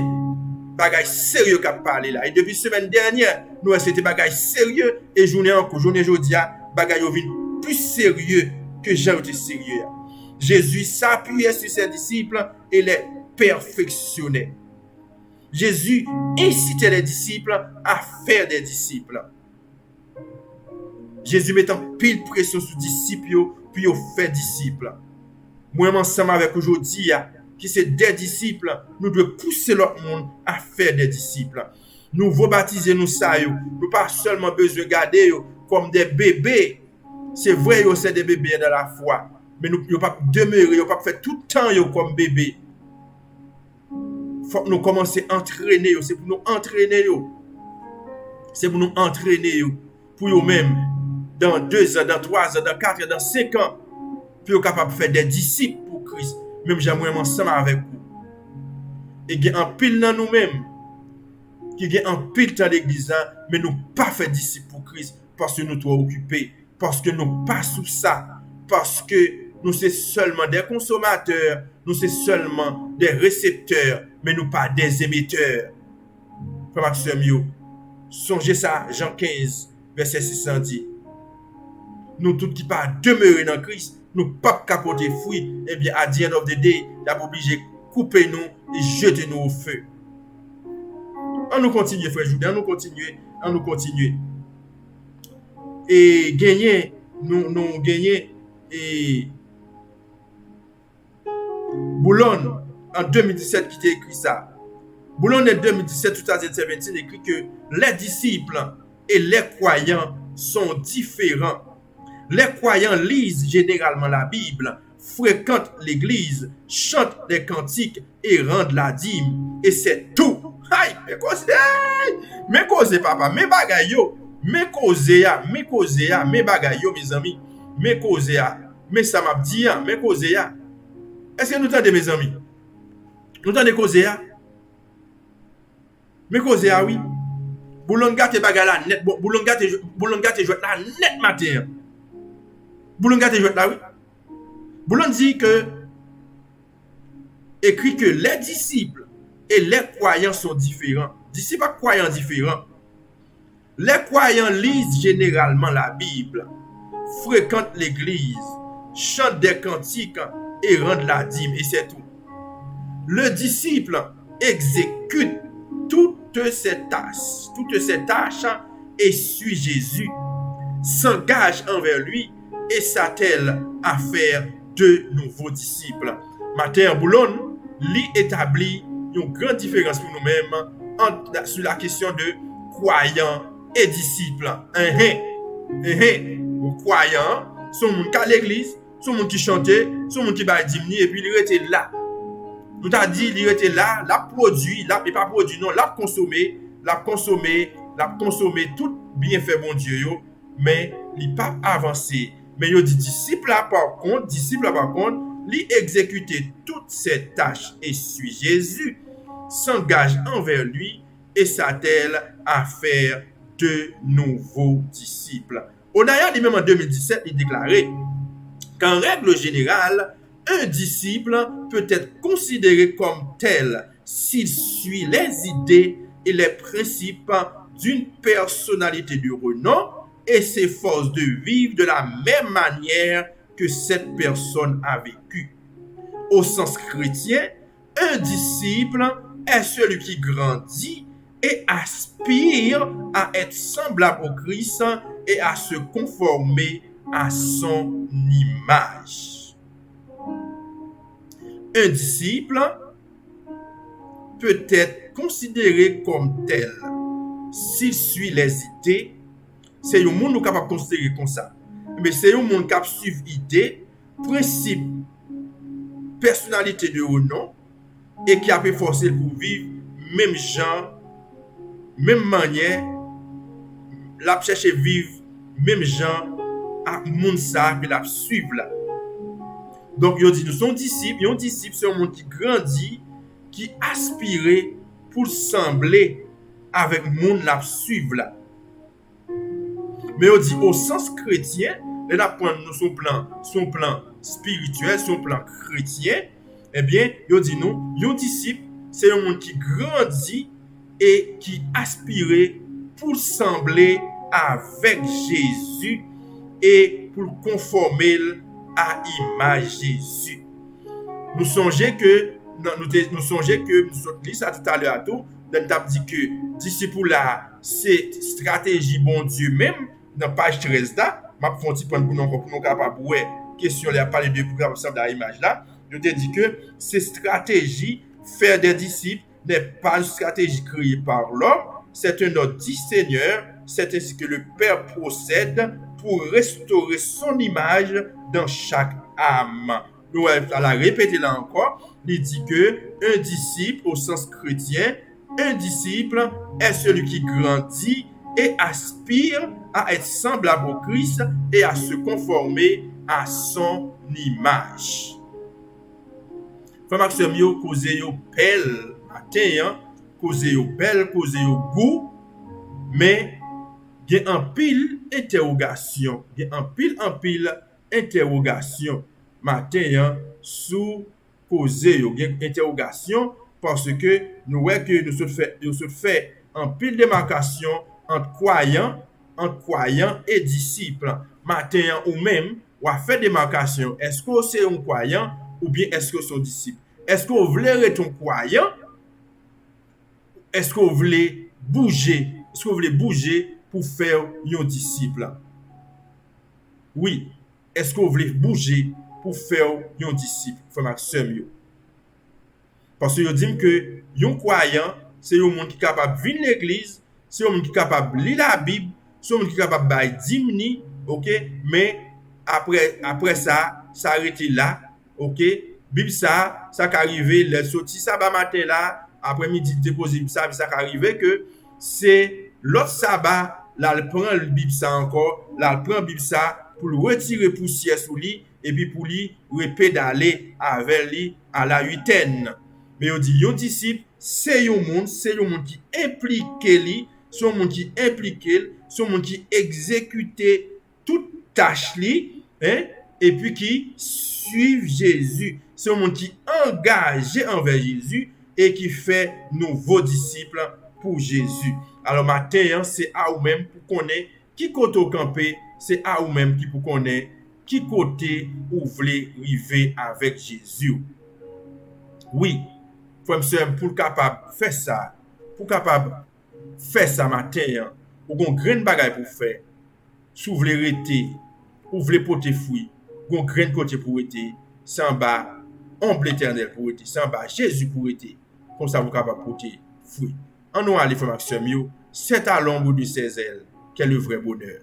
bagage sérieux qu'a parlé là. Et depuis la semaine dernière, nous c'était bagage sérieux. Et journée aujourd'hui, bagage est plus sérieux que Jean était sérieux. Jésus s'appuyait sur ses disciples et les perfectionnait. Jésus incitait les disciples à faire des disciples. Jésus mettant pile pression sur les disciples, puis ils fait disciples. Moi, ensemble avec aujourd'hui, qui c'est des disciples, nous devons pousser l'autre monde à faire des disciples. Nous vous baptiser nous ça, nous pas seulement besoin de garder comme des bébés. C'est vrai, yo c'est des bébés dans la foi. Mais nous ne pouvons pas demeurer, nous ne pouvons pas faire tout le temps yo comme bébé. Faut que nous commencer à entraîner yo. C'est pour nous entraîner yo. C'est pour nous entraîner yo. Pour eux-mêmes, dans 2 ans, dans 3 ans, dans 4 ans, dans 5 ans, pour être capable de faire des disciples pour Christ. Même j'aimerais ensemble avec vous. Et il y a un pile dans nous-mêmes. Qui y a un pile dans l'église, mais nous pas fait disciples pour Christ parce que nous trop occupés, parce que nous pas sous ça, parce que nous c'est seulement des consommateurs, nous c'est seulement des récepteurs, mais nous pas des émetteurs. Frère Maxime, songez ça, Jean 15, verset 610. Nous tous qui pas demeurer dans Christ, nous pas capoter fruit, et bien à the end of the day, il a obligé de couper nous et jeter nous au feu. On nous continue, frère Judas, on nous continue. Et gagner, nous gagner, et Boulogne, en 2017, qui t'a écrit ça. Boulogne, en 2017, 2017, écrit que les disciples et les croyants sont différents. Les croyants lisent généralement la Bible, fréquentent l'église, chantent des cantiques et rendent la dîme. Et c'est tout. Aïe, mais cause papa, mais bagay yo, mais cause ya, mais bagay yo mes amis, mais cause ya, mais ça m'a dit ya, mais cause ya. Est-ce que nous entendez mes amis? Nous entendez cause ya? Mais cause ya oui. Boulonga te bagay la net, boulonga te jouet la net matin. Boulonga te jouet la oui. Boulon dit que écrit que les disciples et les croyants sont différents. Disciples et croyants différents. Les croyants lisent généralement la Bible, fréquentent l'église, chantent des cantiques et rendent la dîme. Et c'est tout. Le disciple exécute toutes ces tâches et suit Jésus, s'engage envers lui et s'attelle à faire de nouveaux disciples. Matin Boulogne lui établit une grande différence pour nous-mêmes sur la question de croyants et disciples. Croyants, sont gens qui à l'église, sont gens qui chantaient, sont gens qui baillent dîme et puis ils étaient là. Nous t'a dit il était là, l'a produit, l'a pas produit non, l'a consommé tout bien fait bon Dieu yo, mais il pas avancé. Mais yo dit disciple par contre, il exécutait toutes ces tâches et suit Jésus, s'engage envers lui et s'attelle à faire de nouveaux disciples. Onaya lui-même en 2017, il déclarait qu'en règle générale, un disciple peut être considéré comme tel s'il suit les idées et les principes d'une personnalité de renom et s'efforce de vivre de la même manière que cette personne a vécu. Au sens chrétien, un disciple est celui qui grandit et aspire à être semblable au Christ et à se conformer à son image. Un disciple peut être considéré comme tel s'il suit les idées. C'est un monde qui est capable de considérer comme ça. Mais c'est un monde qui suit idées, principes, personnalité de renom et qui a été forcé pour vivre même genre, même manière, la chercher vivre même genre à monde ça que la suivre là. Donc il dit nous sommes disciples, un disciple c'est un monde qui grandit, qui aspire pour sembler avec monde la suivre là. Mais on dit au sens chrétien, on apprend son plan spirituel, son plan chrétien, eh bien, on dit nous, un disciple, c'est un monde qui grandit et qui aspire pour sembler avec Jésus et pour conformer à l'image de Jésus. Nous songeons que nous sommes ça tout à l'heure à tout, nous avons dit que disciple là, c'est stratégie bon Dieu même. Dans page 13 là, je vais faire un petit point pour nous capable question là parler de pour capable dans l'image là. Je te dis que ces stratégies faire des disciples n'est pas une stratégie créée par l'homme, c'est un ordre du Seigneur c'est ainsi que le Père procède pour restaurer son image dans chaque âme. Nous allons répéter là encore. Il dit que un disciple, au sens chrétien, un disciple est celui qui grandit et aspire à être semblable au Christ et à se conformer à son image. Frère Maxime, yo cause yo belle matin, cause yo belle, cause yo goût, mais il y a un pile interrogation, il y a un pile interrogation matin sous cause yo, il y a une interrogation parce que nous voyons que nous se fait un pile démarcation entre croyants et disciples. Matin ou même, ou a fait démarcation. Est-ce que c'est un croyant ou bien est-ce que c'est un disciple? Est-ce que vous voulez être un croyant? Est-ce que vous voulez bouger? Est-ce que vous voulez bouger pour faire un disciple? Oui. Est-ce que vous voulez bouger pour faire un disciple? Frère Maxime. Parce que je dis que un croyant, c'est un monde qui est capable de venir à l'église, c'est un monde qui est capable de lire la Bible, c'est un monde qui est capable de diminuer, ok? Mais après ça s'arrête là, ok? Bible ça qu'arrive, les sorties sabbat matin là, après-midi déposer ça qu'arrive que c'est l'autre sabbat, là il prend le Bible ça encore, là il prend Bible ça pour le retirer poussière sous lui et puis pour lui repédaler avec lui à la huitaine. Mais on dit, un disciple, c'est un monde qui implique lui, c'est un monde qui implique, c'est un monde qui exécute toute tâche lui, hein, et puis qui suit Jésus. C'est un monde qui est engagé envers Jésus et qui fait nouveaux disciples pour Jésus. Alors matin, c'est à vous-même pour connaître qui côté au camper, c'est à vous-même qui pour connaître qui côté vous voulez arriver avec Jésus. Oui. Pour capable faire ça, matin, ou gon grain bagay pour faire, si vous voulez rester, ou vous voulez porter fruit, gon grain côté pour rester, sans bas, ombre l'éternel pour rester, sans bas, Jésus pour rester, comme ça vous capable porter fruit. En nous aller, frère Maxime, c'est à l'ombre de ses ailes qu'est le vrai bonheur.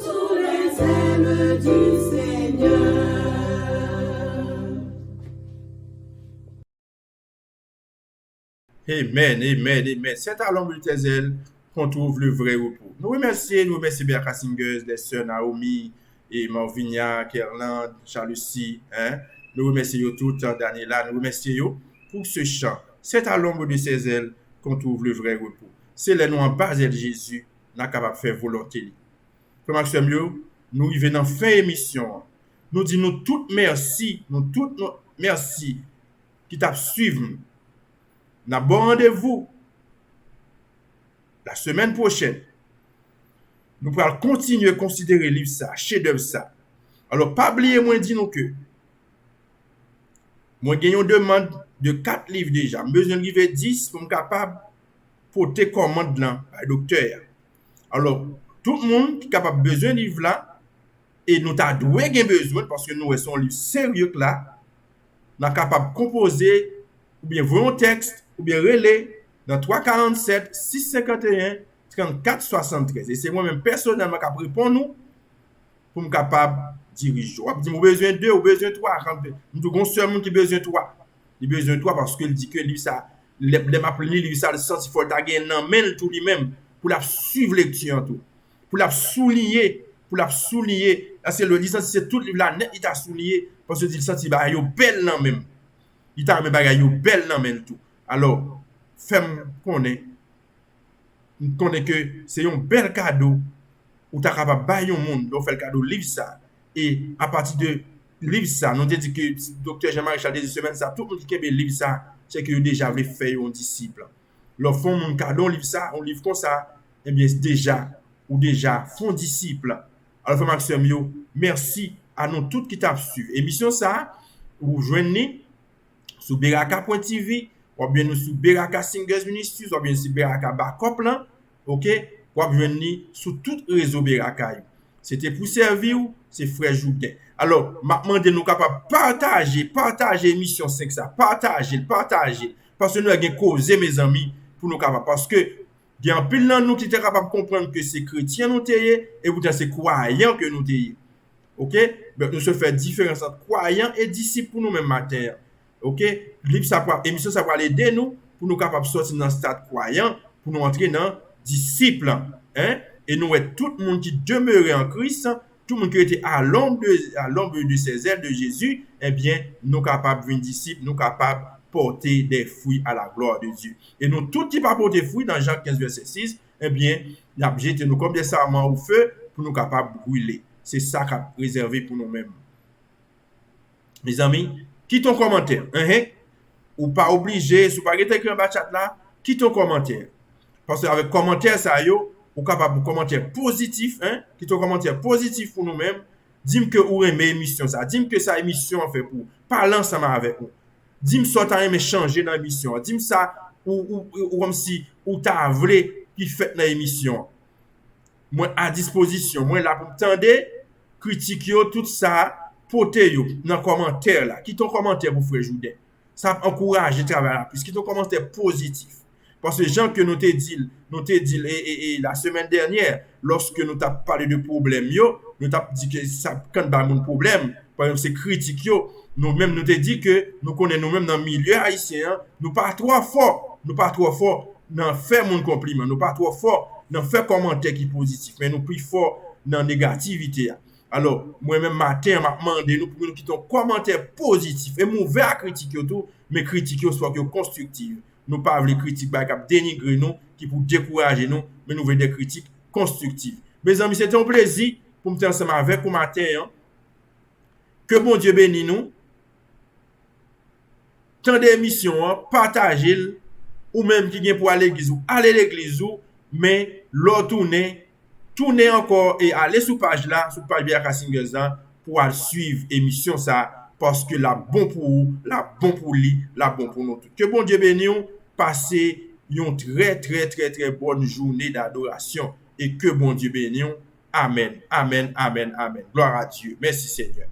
Sous les ailes du Amen, amen, amen. C'est à l'ombre de tes ailes qu'on trouve le vrai repos. Nous remercions Béaka Singers, les sœurs Naomi et Marvinia, Kerland, Charlucy. Hein? Nous remercions tout Daniela, nous remercions pour ce chant. C'est à l'ombre de ses ailes qu'on trouve le vrai repos. C'est les noms en bas de Jésus, n'a capable de faire volonté. Frère Maxime, nous y venons fin émission. Nous disons toutes merci, merci qui t'a suivi. N'a bon rendez-vous la semaine prochaine. Nous allons continuer à considérer le livre ça, chef-d'œuvre ça. Alors, pas oublier, moi, dis-nous que moi, j'ai une demande de 4 livres déjà. J'ai besoin de livre 10 pour être capable de porter commande là, par le docteur. Alors, tout le monde qui est capable de besoin de livre là, et nous avons besoin, parce que nous sommes un livre sérieux là, nous sommes capables de composer, ou bien voir un texte, ou bien relais dans 347 651 34 73. Et c'est moi-même personnellement qui répond nous pour me capable de diriger. On dit, besoin de 2 ou besoin de 3. Nous avons seulement qui besoin de 3. Il besoin de 3 parce qu'il dit que lui, ça, les m'appeler lui, ça, le sens, il faut taguer un mail tout lui-même pour la suivre lecture tout. Pour la souligner. C'est le licence, c'est tout livre là, net, il t'a souligné parce que il sent, il va y belle non même. Il t'a mis bagay yo belle nan men tout. Alors, femme connaît que c'est un bel cadeau ou t'as capable bailler au monde, donc faire le cadeau livre ça. Et à partir de livre ça, nous dit que docteur Jean-Marie Charles des semaines ça, tout le monde qui aime livre ça, c'est que déjà veut faire un disciple. Leur font mon cadeau livre ça, on livre comme ça, eh bien déjà font disciple. Alors frère Maxime yo, merci à nous toutes qui t'a suivi. Émission ça, vous joignez sur beraka.tv, ou bien nous sur Beraka Singers Ministries, ou bien sur Beraka Backup là, ok? Ou bien nous sur tout réseau Beraka. C'était pour servir, c'est frère Jourdain. Alors, maintenant, nous capables de partager l'émission 5 ça, partager, parce que nous avons causé mes amis pour nous capables, parce que il y a un pile dans nous qui est capable de comprendre que c'est chrétien nous t'ayez, et pourtant c'est croyant que nous t'ayez. Ok? Ben, nous se fait différence entre croyants et disciples pour nous-mêmes matin. Ok? L'émission, ça va aider nous pour nous capables de sortir dans le stade croyant, pour nous entrer dans disciples. Hein? Et nous, tout le monde qui demeurait en Christ, tout le monde qui était à l'ombre de ses ailes de Jésus, eh bien, nous capables de devenir disciples, nous capables de porter des fruits à la gloire de Dieu. Et nous, tout qui pas porter fruits dans Jean 15, verset 6, eh bien, il a jeté nous comme des sarments au feu pour nous capables de brûler. C'est ça qu'a réservé pour nous-mêmes. Mes amis, quitte ton commentaire. Ou pas obligé, si vous pas écrit un chat là, quitte ton commentaire. Parce qu'avec commentaire ça yo, ou capable de commentaire positif, quitte ton commentaire positif pour nous-mêmes. Dis-moi que vous aimez l'émission ça. Dis-moi que ça émission en fait pour parler ensemble avec vous. Dis-moi ça t'as aimé changer dans l'émission. Dis-moi ça ou comme si ou t'as voulu qui fait dans l'émission. Moi à disposition, moi là pour m'tendre, critique yo tout ça, porter yo dans commentaire là. Quitte ton commentaire pour frère Jourdain. Ça encourage le travail là, puisque ton commentaire positif. Parce que les gens que nous t'ai dit et la semaine dernière, lorsque nous t'avons parlé de problème yo, nous t'avons dit que ça quand pas mon problème, par exemple c'est critique yo, nous-mêmes nous t'ai dit que nous connaissons nous-mêmes dans le milieu haïtien, nous pas trop fort dans faire mon compliment, nous pas trop fort dans faire commentaire qui positif, mais nous plus fort dans négativité. Alors, moi-même matin, m'a demandé nous pour nous quitter un commentaire positif et mauvais à critiquer tout, mais critiquer soit constructive. Nous pas les critiques qui dénigrer nous, qui pour décourager nous, mais nous voulons des critiques constructives. Mes amis, c'était un plaisir pour me tenir ensemble avec vous matin. Que bon Dieu bénisse nous. Tant d'émissions, partagez ou même qui vient pour aller à l'église ou aller à l'église mais l'autre tournez encore et allez sur page là, sur page Beraka Singers là, pour aller suivre émission ça. Parce que la bon pour vous, la bon pour lui, la bon pour nous tous. Que bon Dieu bénisse, passez une très bonne journée d'adoration et que bon Dieu bénisse. Amen, amen, amen, amen. Gloire à Dieu. Merci Seigneur.